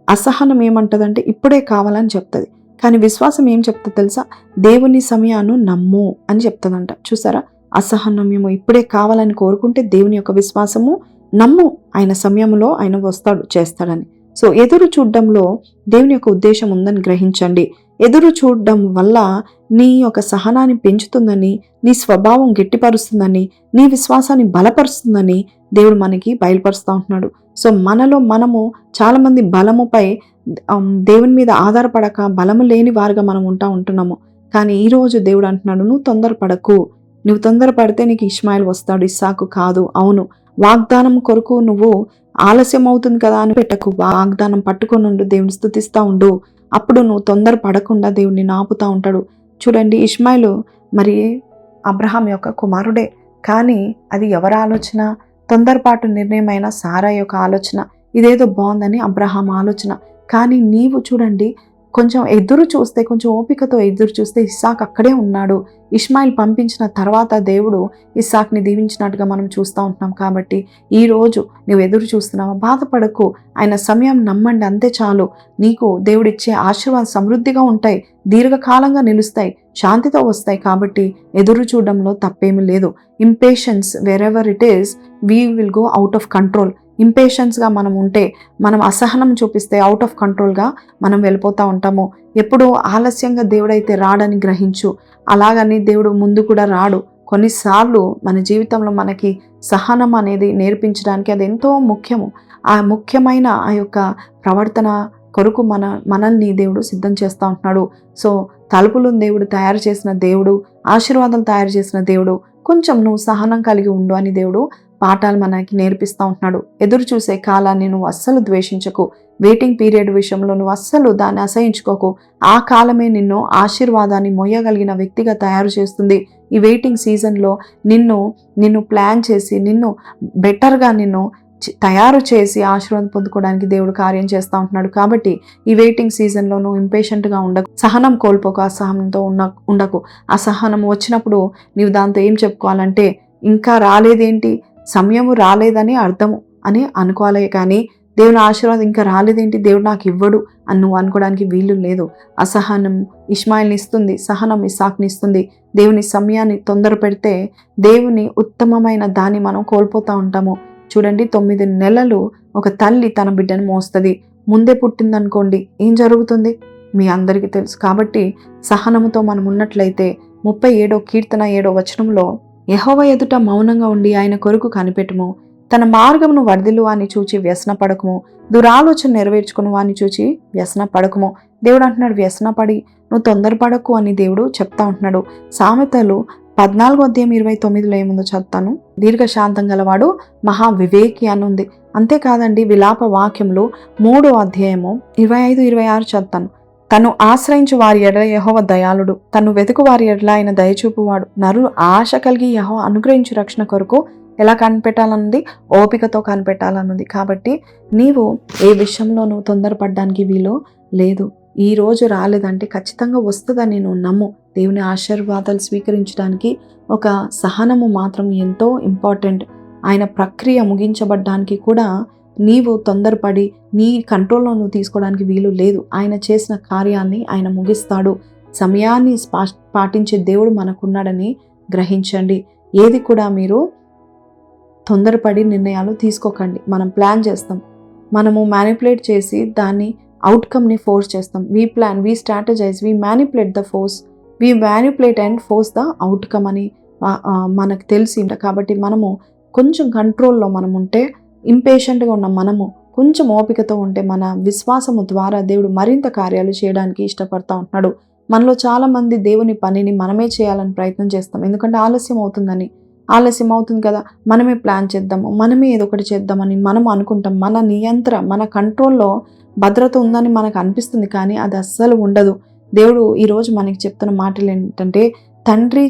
అసహనం ఏమంటదంటే ఇప్పుడే కావాలని చెప్తుంది. కానీ విశ్వాసం ఏం చెప్తుంది తెలుసా? దేవుని సమయాన్ని నమ్ము అని చెప్తుందంట. చూసారా, అసహనమ్యము ఇప్పుడే కావాలని కోరుకుంటే దేవుని యొక్క విశ్వాసము నమ్ము, ఆయన సమయంలో ఆయన వస్తాడు, చేస్తాడని. సో ఎదురు చూడడంలో దేవుని యొక్క ఉద్దేశం ఉందని గ్రహించండి. ఎదురు చూడడం వల్ల నీ యొక్క సహనాన్ని పెంచుతుందని, నీ స్వభావం గట్టిపరుస్తుందని, నీ విశ్వాసాన్ని బలపరుస్తుందని దేవుడు మనకి బయలుపరుస్తూ ఉంటున్నాడు. సో మనలో మనము చాలామంది బలముపై దేవుని మీద ఆధారపడక బలము లేని వారుగా మనం ఉంటున్నాము. కానీ ఈరోజు దేవుడు అంటున్నాడు, నువ్వు తొందరపడకు. నువ్వు తొందరపడితే నీకు ఇష్మాయిల్ వస్తాడు, ఇస్సాకు కాదు. అవును, వాగ్దానం కొరకు నువ్వు ఆలస్యం అవుతుంది కదా అని పెట్టకు. వాగ్దానం పట్టుకొని ఉండు, దేవుని స్తుతిస్తూ ఉండు. అప్పుడు నువ్వు తొందర పడకుండా దేవుడిని ఆపుతా ఉంటాడు. చూడండి, ఇష్మాయిలు మరి అబ్రహాం యొక్క కుమారుడే, కానీ అది ఎవరి ఆలోచన? తొందరపాటు నిర్ణయమైన సారా యొక్క ఆలోచన. ఇదేదో బాగుందని అబ్రహాం ఆలోచన. కానీ నీవు చూడండి, కొంచెం ఎదురు చూస్తే, కొంచెం ఓపికతో ఎదురు చూస్తే ఇస్సాక్ అక్కడే ఉన్నాడు. ఇష్మాయిల్ పంపించిన తర్వాత దేవుడు ఇస్సాక్ని దీవించినట్టుగా మనం చూస్తూ ఉంటున్నాం. కాబట్టి ఈరోజు నువ్వు ఎదురు చూస్తున్నావా? బాధపడకు, ఆయన సమయం నమ్మండి, అంతే చాలు. నీకు దేవుడిచ్చే ఆశీర్వాదం సమృద్ధిగా ఉంటాయి, దీర్ఘకాలంగా నిలుస్తాయి, శాంతితో వస్తాయి. కాబట్టి ఎదురు చూడడంలో తప్పేమీ లేదు. Impatience wherever it is, we will go out of control. ఇంపేషన్స్గా మనం ఉంటే, మనం అసహనం చూపిస్తే అవుట్ ఆఫ్ కంట్రోల్గా మనం వెళ్ళిపోతూ ఉంటాము. ఎప్పుడు ఆలస్యంగా దేవుడైతే రాడని గ్రహించు. అలాగని దేవుడు ముందు కూడా రాడు. కొన్నిసార్లు మన జీవితంలో మనకి సహనం అనేది నేర్పించడానికి అది ఎంతో ముఖ్యము. ఆ ముఖ్యమైన ఆ యొక్క ప్రవర్తన కొరకు మనల్ని దేవుడు సిద్ధం చేస్తూ ఉంటున్నాడు. సో తలుపులను దేవుడు తయారు చేసిన దేవుడు, ఆశీర్వాదాలు తయారు చేసిన దేవుడు. కొంచెం నువ్వు సహనం కలిగి ఉండు అని దేవుడు పాఠాలు మనకి నేర్పిస్తూ ఉంటున్నాడు. ఎదురు చూసే కాలాన్ని నువ్వు అస్సలు ద్వేషించకు. వెయిటింగ్ పీరియడ్ విషయంలో నువ్వు అస్సలు దాన్ని అసహించుకోకు. ఆ కాలమే నిన్ను ఆశీర్వాదాన్ని మొయ్యగలిగిన వ్యక్తిగా తయారు చేస్తుంది. ఈ వెయిటింగ్ సీజన్లో నిన్ను ప్లాన్ చేసి, నిన్ను బెటర్గా నిన్ను తయారు చేసి ఆశీర్వాదం పొందుకోవడానికి దేవుడు కార్యం చేస్తూ ఉంటున్నాడు. కాబట్టి ఈ వెయిటింగ్ సీజన్లో నువ్వు ఇంపేషెంట్గా ఉండకు, సహనం కోల్పోకు, అసహనంతో ఉండకు. అసహనం వచ్చినప్పుడు నీవు దాంతో ఏం చెప్పుకోవాలంటే, ఇంకా రాలేదేంటి, సమయము రాలేదని అర్థము అని అనుకోవాలి. కానీ దేవుని ఆశీర్వాదం ఇంకా రాలేదేంటి, దేవుడు నాకు ఇవ్వడు అని నువ్వు అనుకోవడానికి వీలు లేదు. అసహనం ఇష్మాయిల్ని ఇస్తుంది, సహనం ఇస్సాక్ని ఇస్తుంది. దేవుని సమయాన్ని తొందర పెడితే దేవుని ఉత్తమమైన దాన్ని మనం కోల్పోతూ ఉంటాము. చూడండి, 9 నెలలు ఒక తల్లి తన బిడ్డను మోస్తుంది. ముందే పుట్టిందనుకోండి, ఏం జరుగుతుంది మీ అందరికీ తెలుసు. కాబట్టి సహనముతో మనం ఉన్నట్లయితే 37వ కీర్తన 7వ వచనంలో, యెహోవా ఎదుట మౌనంగా ఉండి ఆయన కొరకు కనిపెట్టుము, తన మార్గమును వర్ధిల్లు అని చూచి వ్యసన పడకము, దురాలోచన నెరవేర్చుకుని వాని చూచి వ్యసన పడకము. దేవుడు అంటున్నాడు, వ్యసనపడి నువ్వు తొందరపడకు అని దేవుడు చెప్తా ఉంటున్నాడు. సామెతలు 14వ అధ్యాయం 29లో ఏముందో చదువుతాను. దీర్ఘశాంతం గలవాడు మహా వివేకి అని ఉంది. అంతేకాదండి, విలాప వాక్యంలో 3వ అధ్యాయము 25, 26 చదువుతాను. తను ఆశ్రయించు వారి ఎడల యెహోవా దయాళుడు, తను వెతుకు వారి ఎడల ఆయన దయచూపువాడు. నరులు ఆశ కలిగి యెహోవా అనుగ్రహించు రక్షణ కొరకు ఎలా కనిపెట్టాలన్నది, ఓపికతో కనిపెట్టాలన్నది. కాబట్టి నీవు ఏ విషయంలో నువ్వు తొందరపడడానికి వీలు లేదు. ఈ రోజు రాలేదంటే ఖచ్చితంగా వస్తుందని నువ్వు నమ్ము. దేవుని ఆశీర్వాదాలు స్వీకరించడానికి ఒక సహనము మాత్రం ఎంతో ఇంపార్టెంట్. ఆయన ప్రక్రియ ముగించబడ్డానికి కూడా నీవు తొందరపడి నీ కంట్రోల్లో నువ్వు తీసుకోవడానికి వీలు లేదు. ఆయన చేసిన కార్యాన్ని ఆయన ముగిస్తాడు. సమయాన్ని పాటించే దేవుడు మనకున్నాడని గ్రహించండి. ఏది కూడా మీరు తొందరపడి నిర్ణయాలు తీసుకోకండి. మనం ప్లాన్ చేస్తాం, మనము మ్యానిపులేట్ చేసి దాన్ని అవుట్కమ్ని ఫోర్స్ చేస్తాం. We plan, we strategise, we manipulate the force, we manipulate and force the outcome అని మనకు తెలిసి. కాబట్టి మనము కొంచెం కంట్రోల్లో మనం ఉంటే, ఇంపేషెంట్గా ఉన్న మనము కొంచెం ఓపికతో ఉంటే, మన విశ్వాసము ద్వారా దేవుడు మరింత కార్యాలు చేయడానికి ఇష్టపడతా ఉంటున్నాడు. మనలో చాలామంది దేవుని పనిని మనమే చేయాలని ప్రయత్నం చేస్తాం. ఎందుకంటే ఆలస్యం అవుతుంది కదా, మనమే ప్లాన్ చేద్దాము, మనమే ఏదో ఒకటి చేద్దామని మనం అనుకుంటాం. మన కంట్రోల్లో భద్రత ఉందని మనకు అనిపిస్తుంది, కానీ అది అస్సలు ఉండదు. దేవుడు ఈరోజు మనకి చెప్తున్న మాటలు ఏంటంటే, తండ్రి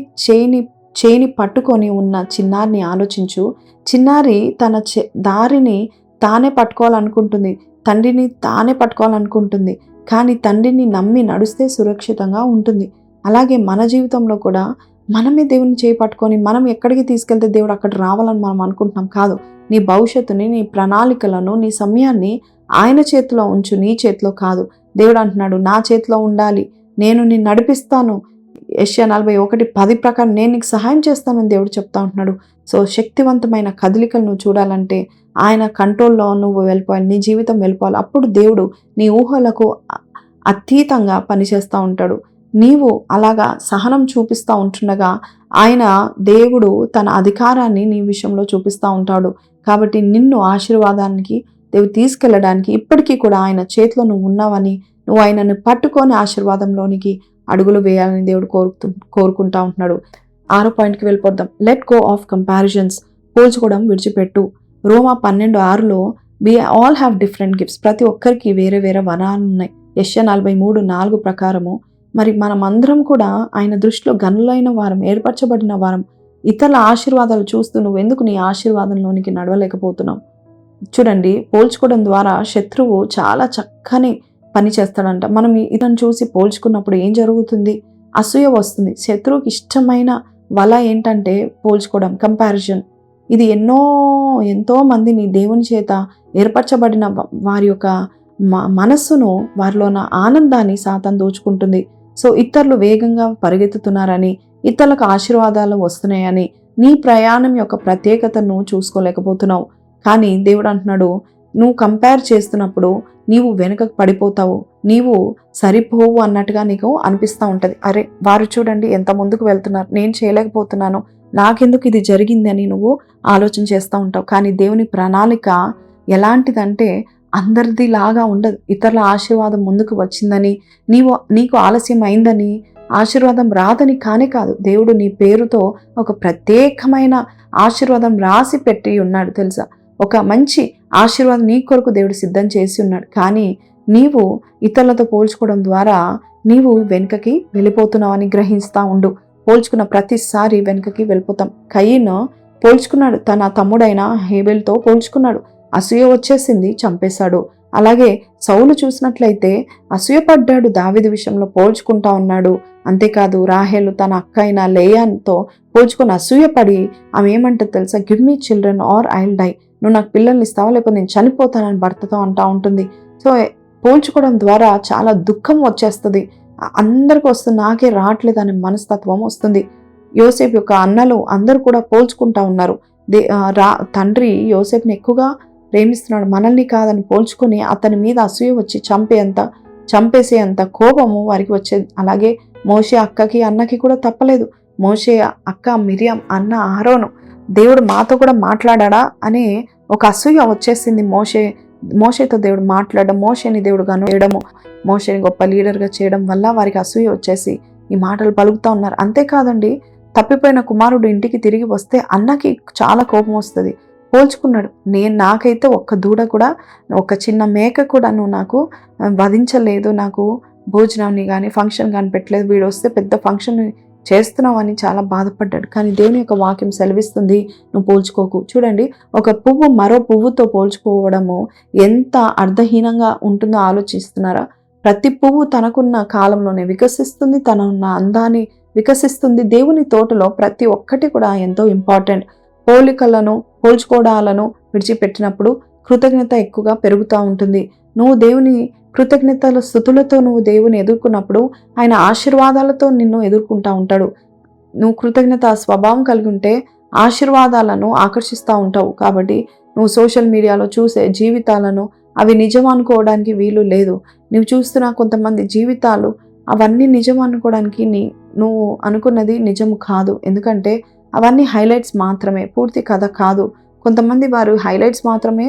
చేని పట్టుకొని ఉన్న చిన్నారిని ఆలోచించు. చిన్నారి తన దారిని తానే పట్టుకోవాలనుకుంటుంది, తండ్రిని తానే పట్టుకోవాలనుకుంటుంది, కానీ తండ్రిని నమ్మి నడిస్తే సురక్షితంగా ఉంటుంది. అలాగే మన జీవితంలో కూడా మనమే దేవుని చేయి పట్టుకొని మనం ఎక్కడికి తీసుకెళ్తే దేవుడు అక్కడ రావాలని మనం అనుకుంటున్నాం. కాదు, నీ భవిష్యత్తుని, నీ ప్రణాళికలను, నీ సమయాన్ని ఆయన చేతిలో ఉంచు, నీ చేతిలో కాదు. దేవుడు అంటున్నాడు, నా చేతిలో ఉండాలి, నేను నిన్ను నడిపిస్తాను, యెషయా 41:10 ప్రకారం నేను నీకు సహాయం చేస్తానని దేవుడు చెప్తా ఉంటున్నాడు. సో శక్తివంతమైన కదలికలు నువ్వు చూడాలంటే ఆయన కంట్రోల్లో నువ్వు వెళ్ళిపోవాలి, నీ జీవితం వెళ్ళిపోవాలి. అప్పుడు దేవుడు నీ ఊహలకు అతీతంగా పనిచేస్తూ ఉంటాడు. నీవు అలాగా సహనం చూపిస్తూ ఉంటుండగా ఆయన దేవుడు తన అధికారాన్ని నీ విషయంలో చూపిస్తూ ఉంటాడు. కాబట్టి నిన్ను ఆశీర్వాదానికి దేవుడు తీసుకెళ్ళడానికి ఇప్పటికీ కూడా ఆయన చేతిలో నువ్వు ఉన్నావని, నువ్వు ఆయనను పట్టుకొని ఆశీర్వాదంలోనికి అడుగులు వేయాలని దేవుడు కోరుకుంటా ఉంటున్నాడు. 6వ పాయింట్కి వెళ్ళిపోద్దాం. Let go of comparisons. పోల్చుకోవడం విడిచిపెట్టు. రోమా 12:6లో we all have different gifts. ప్రతి ఒక్కరికి వేరే వేరే వరాలు ఉన్నాయి. యెషయా 43:4 ప్రకారము మరి మనమందరం కూడా ఆయన దృష్టిలో గనులైన వారం, ఏర్పరచబడిన వారం. ఇతరుల ఆశీర్వాదాలు చూస్తూ నువ్వెందుకు నీ ఆశీర్వాదంలోనికి నడవలేకపోతున్నావు? చూడండి, పోల్చుకోవడం ద్వారా శత్రువు చాలా చక్కని పని చేస్తాడంట. మనం ఇతను చూసి పోల్చుకున్నప్పుడు ఏం జరుగుతుంది? అసూయ వస్తుంది. శత్రువుకి ఇష్టమైన వల ఏంటంటే పోల్చుకోవడం, కంపారిజన్. ఇది ఎంతో మందిని దేవుని చేత ఏర్పరచబడిన వారి యొక్క మనస్సును, వారిలో ఉన్న ఆనందాన్ని సాతాను దోచుకుంటుంది. సో ఇతరులు వేగంగా పరిగెత్తుతున్నారని, ఇతరులకు ఆశీర్వాదాలు వస్తున్నాయని నీ ప్రయాణం యొక్క ప్రత్యేకతను చూసుకోలేకపోతున్నావు. కానీ దేవుడు అంటున్నాడు, నువ్వు కంపేర్ చేస్తున్నప్పుడు నీవు వెనుకకు పడిపోతావు, నీవు సరిపోవు అన్నట్టుగా నీకు అనిపిస్తూ ఉంటుంది. అరే వారు చూడండి ఎంత ముందుకు వెళ్తున్నారు, నేను చేయలేకపోతున్నాను, నాకెందుకు ఇది జరిగిందని నువ్వు ఆలోచన చేస్తూ ఉంటావు. కానీ దేవుని ప్రణాళిక ఎలాంటిదంటే అందరిది లాగా ఉండదు. ఇతరుల ఆశీర్వాదం ముందుకు వచ్చిందని, నీకు ఆలస్యం అయిందని, ఆశీర్వాదం రాదని కానే కాదు. దేవుడు నీ పేరుతో ఒక ప్రత్యేకమైన ఆశీర్వాదం రాసి పెట్టి ఉన్నాడు తెలుసా. ఒక మంచి ఆశీర్వాదం నీ కొరకు దేవుడు సిద్ధం చేసి ఉన్నాడు. కానీ నీవు ఇతరులతో పోల్చుకోవడం ద్వారా నీవు వెనుకకి వెళ్ళిపోతున్నావని గ్రహిస్తూ ఉండు. పోల్చుకున్న ప్రతిసారి వెనుకకి వెళ్ళిపోతాం. కయీను పోల్చుకున్నాడు, తన తమ్ముడైన హేబెల్తో పోల్చుకున్నాడు. అసూయ వచ్చేసింది, చంపేశాడు. అలాగే సౌలు చూసినట్లయితే అసూయపడ్డాడు, దావీదు విషయంలో పోల్చుకుంటా ఉన్నాడు. అంతేకాదు రాహేలు తన అక్క అయిన లేయాతో పోల్చుకొని అసూయపడి ఆమె ఏమంటుంది తెలుసా, give me children or I'll die. నువ్వు నాకు పిల్లల్ని ఇస్తావా లేకపోతే నేను చనిపోతానని భర్తతో అంటా ఉంటుంది. సో పోల్చుకోవడం ద్వారా చాలా దుఃఖం వచ్చేస్తుంది. అందరికి వస్తుంది, నాకే రావట్లేదు అనే మనస్తత్వం వస్తుంది. యోసేపు యొక్క అన్నలు అందరూ కూడా పోల్చుకుంటా ఉన్నారు. తండ్రి యోసేపుని ఎక్కువగా ప్రేమిస్తున్నాడు, మనల్ని కాదని పోల్చుకొని అతని మీద అసూయ వచ్చి చంపేసేంత కోపము వారికి వచ్చేది. అలాగే మోషే అక్కకి అన్నకి కూడా తప్పలేదు. మోషే అక్క మిరియం, అన్న ఆరోను, దేవుడు మాతో కూడా మాట్లాడా అనే ఒక అసూయ వచ్చేసింది. మోషేతో దేవుడు మాట్లాడడం, మోషేని దేవుడు కనుగొనడము, మోషేని గొప్ప లీడర్గా చేయడం వల్ల వారికి అసూయ వచ్చేసి ఈ మాటలు పలుకుతూ ఉన్నారు. అంతేకాదండి, తప్పిపోయిన కుమారుడు ఇంటికి తిరిగి వస్తే అన్నకి చాలా కోపం వస్తుంది. పోల్చుకున్నాడు, నాకైతే ఒక్క దూడ కూడా, ఒక చిన్న మేక కూడా నువ్వు నాకు వధించలేదు, నాకు భోజనాన్ని కానీ ఫంక్షన్ కానీ పెట్టలేదు, వీడు వస్తే పెద్ద ఫంక్షన్ చేస్తున్నావు అని చాలా బాధపడ్డాడు. కానీ దేవుని యొక్క వాక్యం సెలవిస్తుంది, నువ్వు పోల్చుకోకు. చూడండి, ఒక పువ్వు మరో పువ్వుతో పోల్చుకోవడము ఎంత అర్థహీనంగా ఉంటుందో ఆలోచిస్తున్నారా? ప్రతి పువ్వు తనకున్న కాలంలోనే వికసిస్తుంది, తనకున్న అందాన్ని వికసిస్తుంది. దేవుని తోటలో ప్రతి ఒక్కటి కూడా ఎంతో ఇంపార్టెంట్. పోల్చుకోవడాలను విడిచిపెట్టినప్పుడు కృతజ్ఞత ఎక్కువగా పెరుగుతూ ఉంటుంది. నువ్వు దేవుని కృతజ్ఞతల స్తుతులతో నువ్వు దేవుని ఎదుర్కొన్నప్పుడు ఆయన ఆశీర్వాదాలతో నిన్ను ఎదుర్కొంటూ ఉంటాడు. నువ్వు కృతజ్ఞత స్వభావం కలిగి ఉంటే ఆశీర్వాదాలను ఆకర్షిస్తూ ఉంటావు. కాబట్టి నువ్వు సోషల్ మీడియాలో చూసే జీవితాలను అవి నిజం అనుకోవడానికి వీలు లేదు. నువ్వు చూస్తున్న కొంతమంది జీవితాలు అవన్నీ నిజం అనుకోవడానికి నువ్వు అనుకున్నది నిజము కాదు. ఎందుకంటే అవన్నీ హైలైట్స్ మాత్రమే, పూర్తి కథ కాదు. కొంతమంది వారు హైలైట్స్ మాత్రమే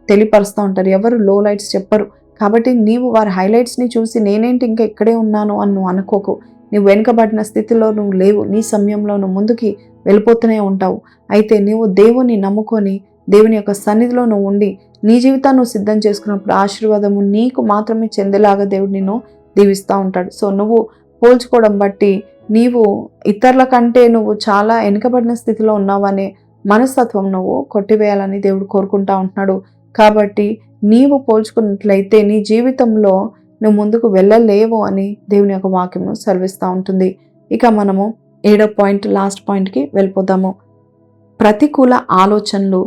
తెలియపరుస్తూ ఉంటారు, ఎవరు లో లైట్స్ చెప్పరు. కాబట్టి నీవు వారి హైలైట్స్ని చూసి నేనేంటి ఇంకా ఇక్కడే ఉన్నాను అని నువ్వు అనుకోకు. నువ్వు వెనుకబడిన స్థితిలో నువ్వు లేవు, నీ సమయంలో నువ్వు ముందుకి వెళ్ళిపోతూనే ఉంటావు. అయితే నువ్వు దేవుని నమ్ముకొని దేవుని యొక్క సన్నిధిలో నువ్వు ఉండి నీ జీవితాన్ని నువ్వు సిద్ధం చేసుకున్నప్పుడు ఆశీర్వాదము నీకు మాత్రమే చెందేలాగా దేవుడు నిన్ను దీవిస్తూ ఉంటాడు. సో నువ్వు పోల్చుకోవడం బట్టి నీవు ఇతరుల కంటే నువ్వు చాలా వెనుకబడిన స్థితిలో ఉన్నావనే మనస్తత్వం నువ్వు కొట్టివేయాలని దేవుడు కోరుకుంటా ఉంటున్నాడు. కాబట్టి నీవు పోల్చుకున్నట్లయితే నీ జీవితంలో నువ్వు ముందుకు వెళ్ళలేవు అని దేవుని యొక్క వాక్యము సెలవిస్తూ ఉంటుంది. ఇక మనము 7వ పాయింట్, లాస్ట్ పాయింట్కి వెళ్ళిపోదాము. ప్రతికూల ఆలోచనలు,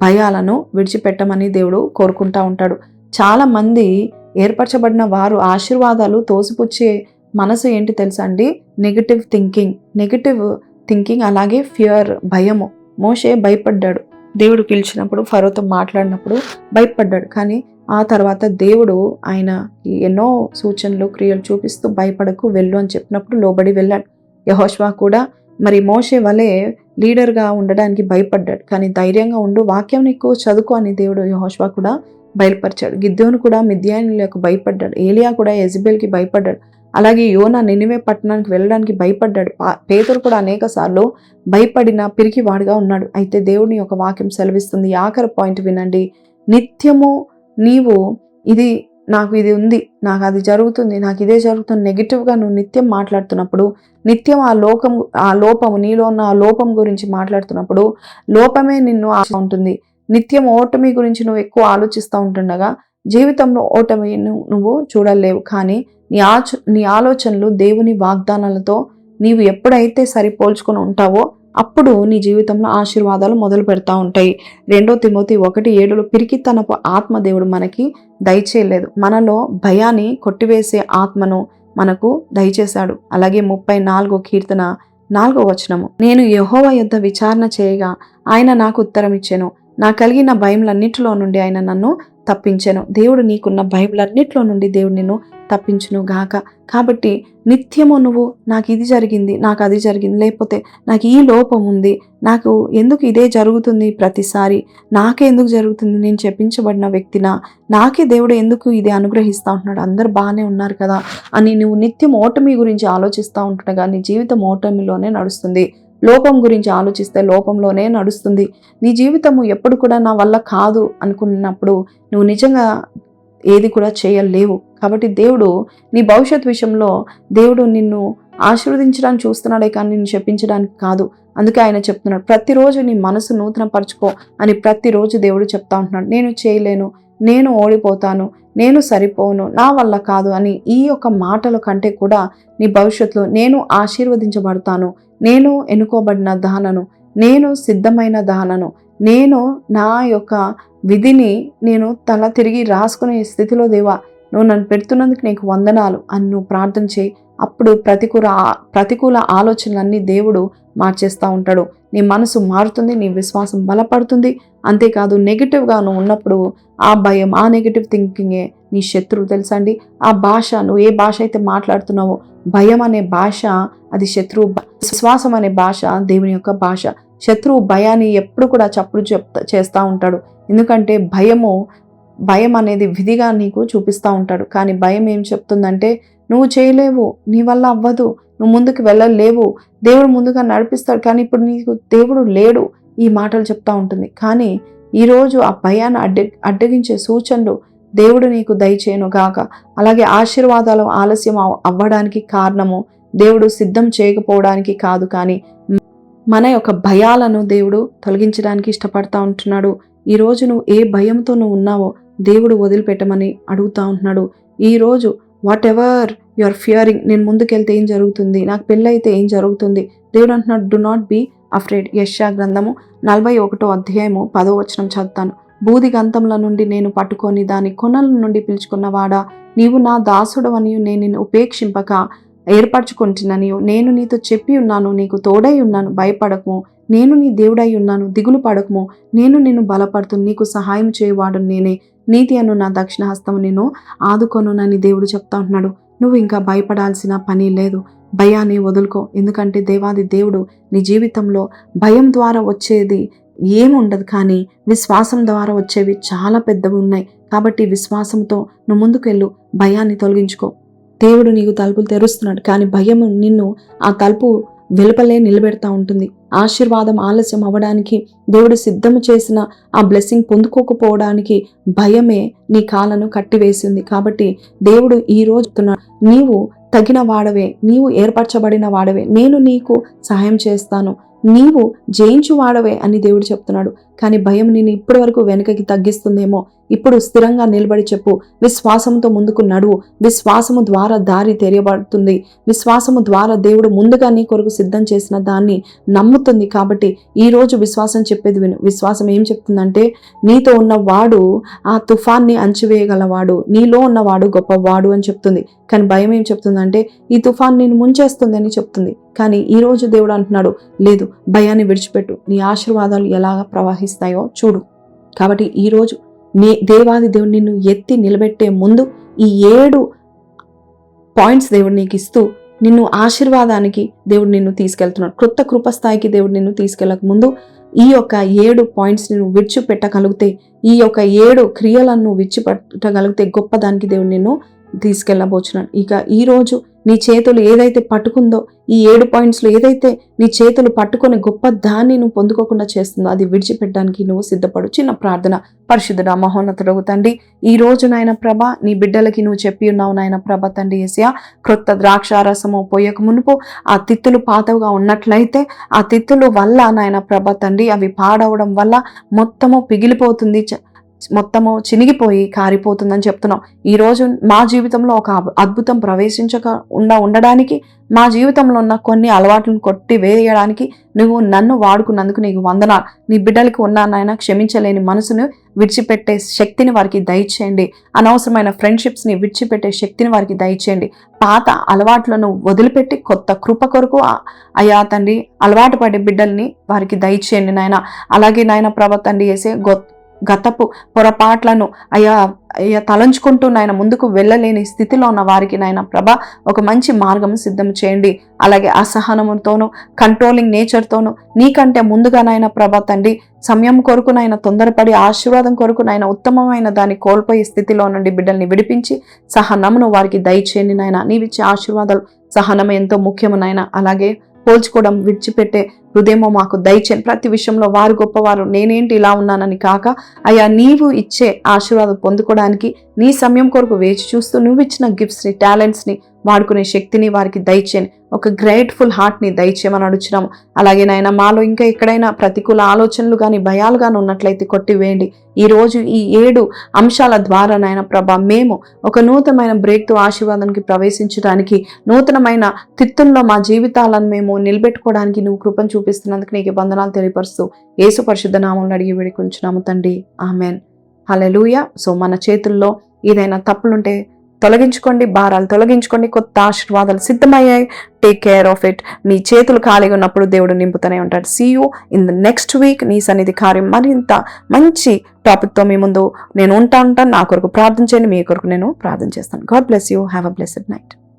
భయాలను విడిచిపెట్టమని దేవుడు కోరుకుంటా ఉంటాడు. చాలా మంది ఏర్పరచబడిన వారు ఆశీర్వాదాలు తోసిపుచ్చే మనసు ఏంటి తెలుసా అండి? నెగటివ్ థింకింగ్, అలాగే ఫియర్, భయము. మోషే భయపడ్డాడు. దేవుడు పిలిచినప్పుడు, ఫరోతో మాట్లాడినప్పుడు భయపడ్డాడు. కానీ ఆ తర్వాత దేవుడు ఆయనకి ఎన్నో సూచనలు, క్రియలు చూపిస్తూ భయపడకు, వెళ్ళు అని చెప్పినప్పుడు లోబడి వెళ్ళాడు. యెహోషువ కూడా మరి మోషే వలె లీడర్గా ఉండడానికి భయపడ్డాడు. కానీ ధైర్యంగా ఉండు, వాక్యం నీకు చదువుకో అని దేవుడు యెహోషువ కూడా బయలుపరిచాడు. గిద్యోను కూడా మిద్యానీయులకు భయపడ్డాడు. ఏలియా కూడా యెజబెల్కి భయపడ్డాడు. అలాగే యోనా నినివే పట్టణానికి వెళ్ళడానికి భయపడ్డాడు. పేతురు కూడా అనేక సార్లు భయపడిన పిరికివాడుగా ఉన్నాడు. అయితే దేవుని యొక్క వాక్యం సెలవిస్తుంది. ఆఖరి పాయింట్ వినండి. నిత్యము నీవు నాకు ఇది ఉంది, నాకు అది జరుగుతుంది, నాకు ఇదే జరుగుతుంది, నెగిటివ్గా నువ్వు నిత్యం మాట్లాడుతున్నప్పుడు, నిత్యం ఆ లోపము నీలో ఉన్న ఆ లోపం గురించి మాట్లాడుతున్నప్పుడు, లోపమే నిన్ను ఉంటుంది. నిత్యం ఓటమి గురించి నువ్వు ఎక్కువ ఆలోచిస్తూ ఉంటుండగా జీవితంలో ఓటమి నువ్వు చూడలేవు. కానీ నీ ఆలోచనలు దేవుని వాగ్దానాలతో నీవు ఎప్పుడైతే సరిపోల్చుకొని ఉంటావో అప్పుడు నీ జీవితంలో ఆశీర్వాదాలు మొదలు పెడతా ఉంటాయి. 2 తిమోతి 1:7 పిరికితనపు ఆత్మ దేవుడు మనకి దయచేయలేదు, మనలో భయాన్ని కొట్టివేసే ఆత్మను మనకు దయచేశాడు. అలాగే 34 కీర్తన 4వ వచనము, నేను యెహోవా యొద్ద విచారణ చేయగా ఆయన నాకు ఉత్తరం ఇచ్చెను, నా కలిగిన భయములన్నిటిలో నుండి ఆయన నన్ను తప్పించెను. దేవుడు నీకున్న భయములన్నిటిలో నుండి దేవుడు నిన్ను తప్పించును గాక. కాబట్టి నిత్యము నువ్వు నాకు ఇది జరిగింది, నాకు అది జరిగింది, లేకపోతే నాకు ఈ లోపం ఉంది, నాకు ఎందుకు ఇదే జరుగుతుంది, ప్రతిసారి నాకే ఎందుకు జరుగుతుంది, నేను చెప్పించబడిన వ్యక్తినా, నాకే దేవుడు ఎందుకు ఇది అనుగ్రహిస్తూ ఉంటున్నాడు, అందరు బాగానే ఉన్నారు కదా అని నువ్వు నిత్యం ఓటమి గురించి ఆలోచిస్తూ ఉంటుండగా నీ జీవితం ఓటమిలోనే నడుస్తుంది. లోపం గురించి ఆలోచిస్తే లోపంలోనే నడుస్తుంది. నీ జీవితము ఎప్పుడు కూడా నా వల్ల కాదు అనుకున్నప్పుడు నువ్వు నిజంగా ఏది కూడా చేయలేవు. కాబట్టి దేవుడు నీ భవిష్యత్ విషయంలో దేవుడు నిన్ను ఆశీర్వదించడానికి చూస్తున్నాడే కానీ నిన్ను చెప్పించడానికి కాదు. అందుకే ఆయన చెప్తున్నాడు, ప్రతిరోజు నీ మనసు నూతన పరుచుకో అని ప్రతిరోజు దేవుడు చెప్తా ఉంటున్నాడు. నేను చేయలేను, నేను ఓడిపోతాను, నేను సరిపోను, నా వల్ల కాదు అని ఈ యొక్క మాటల కంటే కూడా నీ భవిష్యత్తులో నేను ఆశీర్వదించబడతాను, నేను ఎన్నుకోబడిన దానను, నేను సిద్ధమైన దానను, నేను నా యొక్క విధిని నేను తల తిరిగి రాసుకునే స్థితిలో దేవా నువ్వు నన్ను పెడుతున్నందుకు నీకు వందనాలు అని నువ్వు ప్రార్థన చేయి. అప్పుడు ప్రతికూల ఆలోచనలన్నీ దేవుడు మార్చేస్తూ ఉంటాడు. నీ మనసు మారుతుంది, నీ విశ్వాసం బలపడుతుంది. అంతేకాదు నెగిటివ్గా నువ్వు ఉన్నప్పుడు ఆ భయం, ఆ నెగిటివ్ థింకింగే నీ శత్రువు. తెలుసా అండి, ఆ భాష, నువ్వు ఏ భాష అయితే మాట్లాడుతున్నావో భయం అనే భాష అది శత్రువు, విశ్వాసం అనే భాష దేవుని యొక్క భాష. శత్రువు భయాన్ని ఎప్పుడు కూడా చప్పుడు చేస్తూ ఉంటాడు. ఎందుకంటే భయం అనేది విధిగా నీకు చూపిస్తూ ఉంటాడు. కానీ భయం ఏం చెప్తుందంటే నువ్వు చేయలేవు, నీ వల్ల అవ్వదు, నువ్వు ముందుకు వెళ్ళలేవు, దేవుడు ముందుగా నడిపిస్తాడు కానీ ఇప్పుడు నీకు దేవుడు లేడు, ఈ మాటలు చెప్తా ఉంటుంది. కానీ ఈరోజు ఆ భయాన్ని అడ్డగించే సూచనలు దేవుడు నీకు దయచేయను గాక. అలాగే ఆశీర్వాదాలు ఆలస్యం అవ్వడానికి కారణము దేవుడు సిద్ధం చేయకపోవడానికి కాదు, కానీ మన యొక్క భయాలను దేవుడు తొలగించడానికి ఇష్టపడతా ఉంటున్నాడు. ఈరోజు నువ్వు ఏ భయంతో నువ్వు ఉన్నావో దేవుడు వదిలిపెట్టమని అడుగుతా ఉంటున్నాడు. ఈరోజు whatever you are fearing, నేను ముందుకెళ్తే ఏం జరుగుతుంది, నాకు పెళ్ళైతే ఏం జరుగుతుంది, దేవుడు అంటున్నాడు డు నాట్ బీ అఫ్రేడ్. యెషయా గ్రంథము 41వ అధ్యాయము 10వ వచనం చదువుతాను. బూది గంతముల నుండి నేను పట్టుకొని దాని కొనల నుండి పిలుచుకున్నవాడా, నీవు నా దాసుడవనియు నేను నిన్ను ఉపేక్షింపక ఏర్పరచుకుంటున్నానియు, నేను నీతో చెప్పి ఉన్నాను, నీకు తోడై ఉన్నాను, భయపడకము, నేను నీ దేవుడై ఉన్నాను, దిగులు పడకము, నేను నిన్ను బలపడుతూ నీకు సహాయం చేయవాడు నేనే, నీతి అను నా దక్షిణ హస్తము నేను ఆదుకొనునని దేవుడు చెప్తా ఉంటున్నాడు. నువ్వు ఇంకా భయపడాల్సిన పని లేదు, భయాన్ని వదులుకో. ఎందుకంటే దేవాది దేవుడు నీ జీవితంలో భయం ద్వారా వచ్చేది ఏముండదు, కానీ విశ్వాసం ద్వారా వచ్చేవి చాలా పెద్దవి ఉన్నాయి. కాబట్టి విశ్వాసంతో నువ్వు ముందుకెళ్ళు, భయాన్ని తొలగించుకో. దేవుడు నీకు తలుపులు తెరుస్తున్నాడు, కానీ భయం నిన్ను ఆ తలుపు వెలుపలే నిలబెడతా ఉంటుంది. ఆశీర్వాదం ఆలస్యం అవ్వడానికి, దేవుడు సిద్ధము చేసిన ఆ బ్లెస్సింగ్ పొందుకోకపోవడానికి భయమే నీ కాళ్ళను కట్టివేసింది. కాబట్టి దేవుడు ఈ రోజు నీవు తగిన వాడవే, నీవు ఏర్పరచబడిన వాడవే, నేను నీకు సహాయం చేస్తాను, నీవు జయించు వాడవే అని దేవుడు చెప్తున్నాడు. కానీ భయం నేను ఇప్పటి వరకు వెనకకి తగ్గిస్తుందేమో. ఇప్పుడు స్థిరంగా నిలబడి చెప్పు, విశ్వాసంతో ముందుకు నడువు. విశ్వాసము ద్వారా దారి తెరయబడుతుంది. విశ్వాసము ద్వారా దేవుడు ముందుగా నీ కొరకు సిద్ధం చేసిన దాన్ని నమ్ముతుంది. కాబట్టి ఈరోజు విశ్వాసం చెప్పేది విను. విశ్వాసం ఏం చెప్తుందంటే, నీతో ఉన్నవాడు ఆ తుఫాన్ని అణచివేయగలవాడు, నీలో ఉన్నవాడు గొప్పవాడు అని చెప్తుంది. కానీ భయం ఏం చెప్తుందంటే, ఈ తుఫాన్ నేను ముంచేస్తుంది అని చెప్తుంది. కానీ ఈరోజు దేవుడు అంటున్నాడు, లేదు, భయాన్ని విడిచిపెట్టు, నీ ఆశీర్వాదాలు ఎలాగ ప్రవహిస్తాయో చూడు. కాబట్టి ఈరోజు నీ దేవాది దేవుడు నిన్ను ఎత్తి నిలబెట్టే ముందు ఈ 7 పాయింట్స్ దేవుడు నీకు ఇస్తూ నిన్ను ఆశీర్వాదానికి దేవుడు నిన్ను తీసుకెళ్తున్నాడు. క్రొత్త కృపస్థాయికి దేవుడు నిన్ను తీసుకెళ్ళక ముందు ఈ యొక్క 7 పాయింట్స్ నువ్వు విడిచిపెట్టగలిగితే, ఈ యొక్క 7 క్రియలను విడిచిపెట్టగలిగితే గొప్ప దానికి దేవుడు నిన్ను తీసుకెళ్ళబోచున్నాడు. ఇక ఈరోజు నీ చేతులు ఏదైతే పట్టుకుందో, ఈ 7 పాయింట్స్లో ఏదైతే నీ చేతులు పట్టుకొని గొప్ప దాన్ని నువ్వు పొందుకోకుండా చేస్తుందో అది విడిచిపెట్టడానికి నువ్వు సిద్ధపడు. చిన్న ప్రార్థన. పరిశుద్ధుడా మహోన్నతుడగు తండ్రి, ఈ రోజు నాయన ప్రభ నీ బిడ్డలకి నువ్వు చెప్పి ఉన్నావు నాయన ప్రభ తండ్రి యేసయ్యా, క్రొత్త ద్రాక్షారసము పోయక మునుపు ఆ తిత్తులు పాతవుగా ఉన్నట్లయితే ఆ తిత్తులు వల్ల నాయన ప్రభ తండ్రి అవి పాడవడం వల్ల మొత్తము పిగిలిపోతుంది, మొత్తము చినిగిపోయి కారిపోతుందని చెప్తున్నాం. ఈరోజు మా జీవితంలో ఒక అద్భుతం ఉండడానికి, మా జీవితంలో ఉన్న కొన్ని అలవాట్లను కొట్టి వేయడానికి నువ్వు నన్ను వాడుకున్నందుకు నీకు వందనాలు. నీ బిడ్డలకి ఉన్న నాయన క్షమించలేని మనసును విడిచిపెట్టే శక్తిని వారికి దయచేయండి. అనవసరమైన ఫ్రెండ్షిప్స్ని విడిచిపెట్టే శక్తిని వారికి దయచేయండి. పాత అలవాట్లను వదిలిపెట్టి కొత్త కృప కొరకు అయ్యా తండ్రి అలవాటు పడే బిడ్డల్ని వారికి దయచేయండి నాయన. అలాగే నాయన ప్రభ తండ్రి చేసే గతపు పొరపాట్లను అయ్యా తలంచుకుంటూ నాయన ముందుకు వెళ్ళలేని స్థితిలో ఉన్న వారికి నాయన ప్రభ ఒక మంచి మార్గం సిద్ధం చేయండి. అలాగే అసహనంతోనూ కంట్రోలింగ్ నేచర్తోనూ నీకంటే ముందుగా నాయన ప్రభ తండ్రి సమయం కొరకు నాయన తొందరపడి ఆశీర్వాదం కొరకు నాయన ఉత్తమమైన దాన్ని కోల్పోయే స్థితిలో నుండి బిడ్డల్ని విడిపించి సహనమును వారికి దయచేయండి నాయన. నీవిచ్చే ఆశీర్వాదాలు సహనం ఎంతో ముఖ్యము నాయన. అలాగే పోల్చుకోవడం విడిచిపెట్టే హృదయమో మాకు దయచేయండి. ప్రతి విషయంలో వారు గొప్పవారు, నేనేంటి ఇలా ఉన్నానని కాక అయ్యా నీవు ఇచ్చే ఆశీర్వాదం పొందుకోవడానికి నీ సమయం కొరకు వేచి చూస్తూ నువ్వు ఇచ్చిన గిఫ్ట్స్ని, టాలెంట్స్ని వాడుకునే శక్తిని వారికి దయచేయండి. ఒక గ్రేట్ఫుల్ హార్ట్ని దయచేయమని అడుగుతున్నాము. అలాగే నాయన మాలో ఇంకా ఎక్కడైనా ప్రతికూల ఆలోచనలు కానీ భయాలు కానీ ఉన్నట్లయితే కొట్టివేయండి. ఈరోజు ఈ 7 అంశాల ద్వారా నాయన ప్రభ మేము ఒక నూతనమైన బ్రేక్తో ఆశీర్వాదానికి ప్రవేశించడానికి, నూతనమైన తిత్తుల్లో మా జీవితాలను మేము నిలబెట్టుకోవడానికి నువ్వు కృపను చూపిస్తున్నందుకు నీకు వందనాలు తెలియపరుస్తూ యేసు పరిశుద్ధ నామములో అడిగి వేడుకొంచున్నాము తండ్రి, ఆమెన్. హల్లెలూయా. సో మన చేతుల్లో ఏదైనా తప్పులుంటే తొలగించుకోండి, భారాలు తొలగించుకోండి, కొత్త ఆశీర్వాదాలు సిద్ధమయ్యాయి. Take care of it. మీ చేతులు ఖాళీగా ఉన్నప్పుడు దేవుడు నింపుతూనే ఉంటాడు. See you in the next week. నీ సన్నిధి కార్యం మరింత మంచి టాపిక్తో మీ ముందు నేను ఉంటాను. నా కొరకు ప్రార్థన చేయండి, మీ కొరకు నేను ప్రార్థన చేస్తాను. God bless you. Have a blessed night.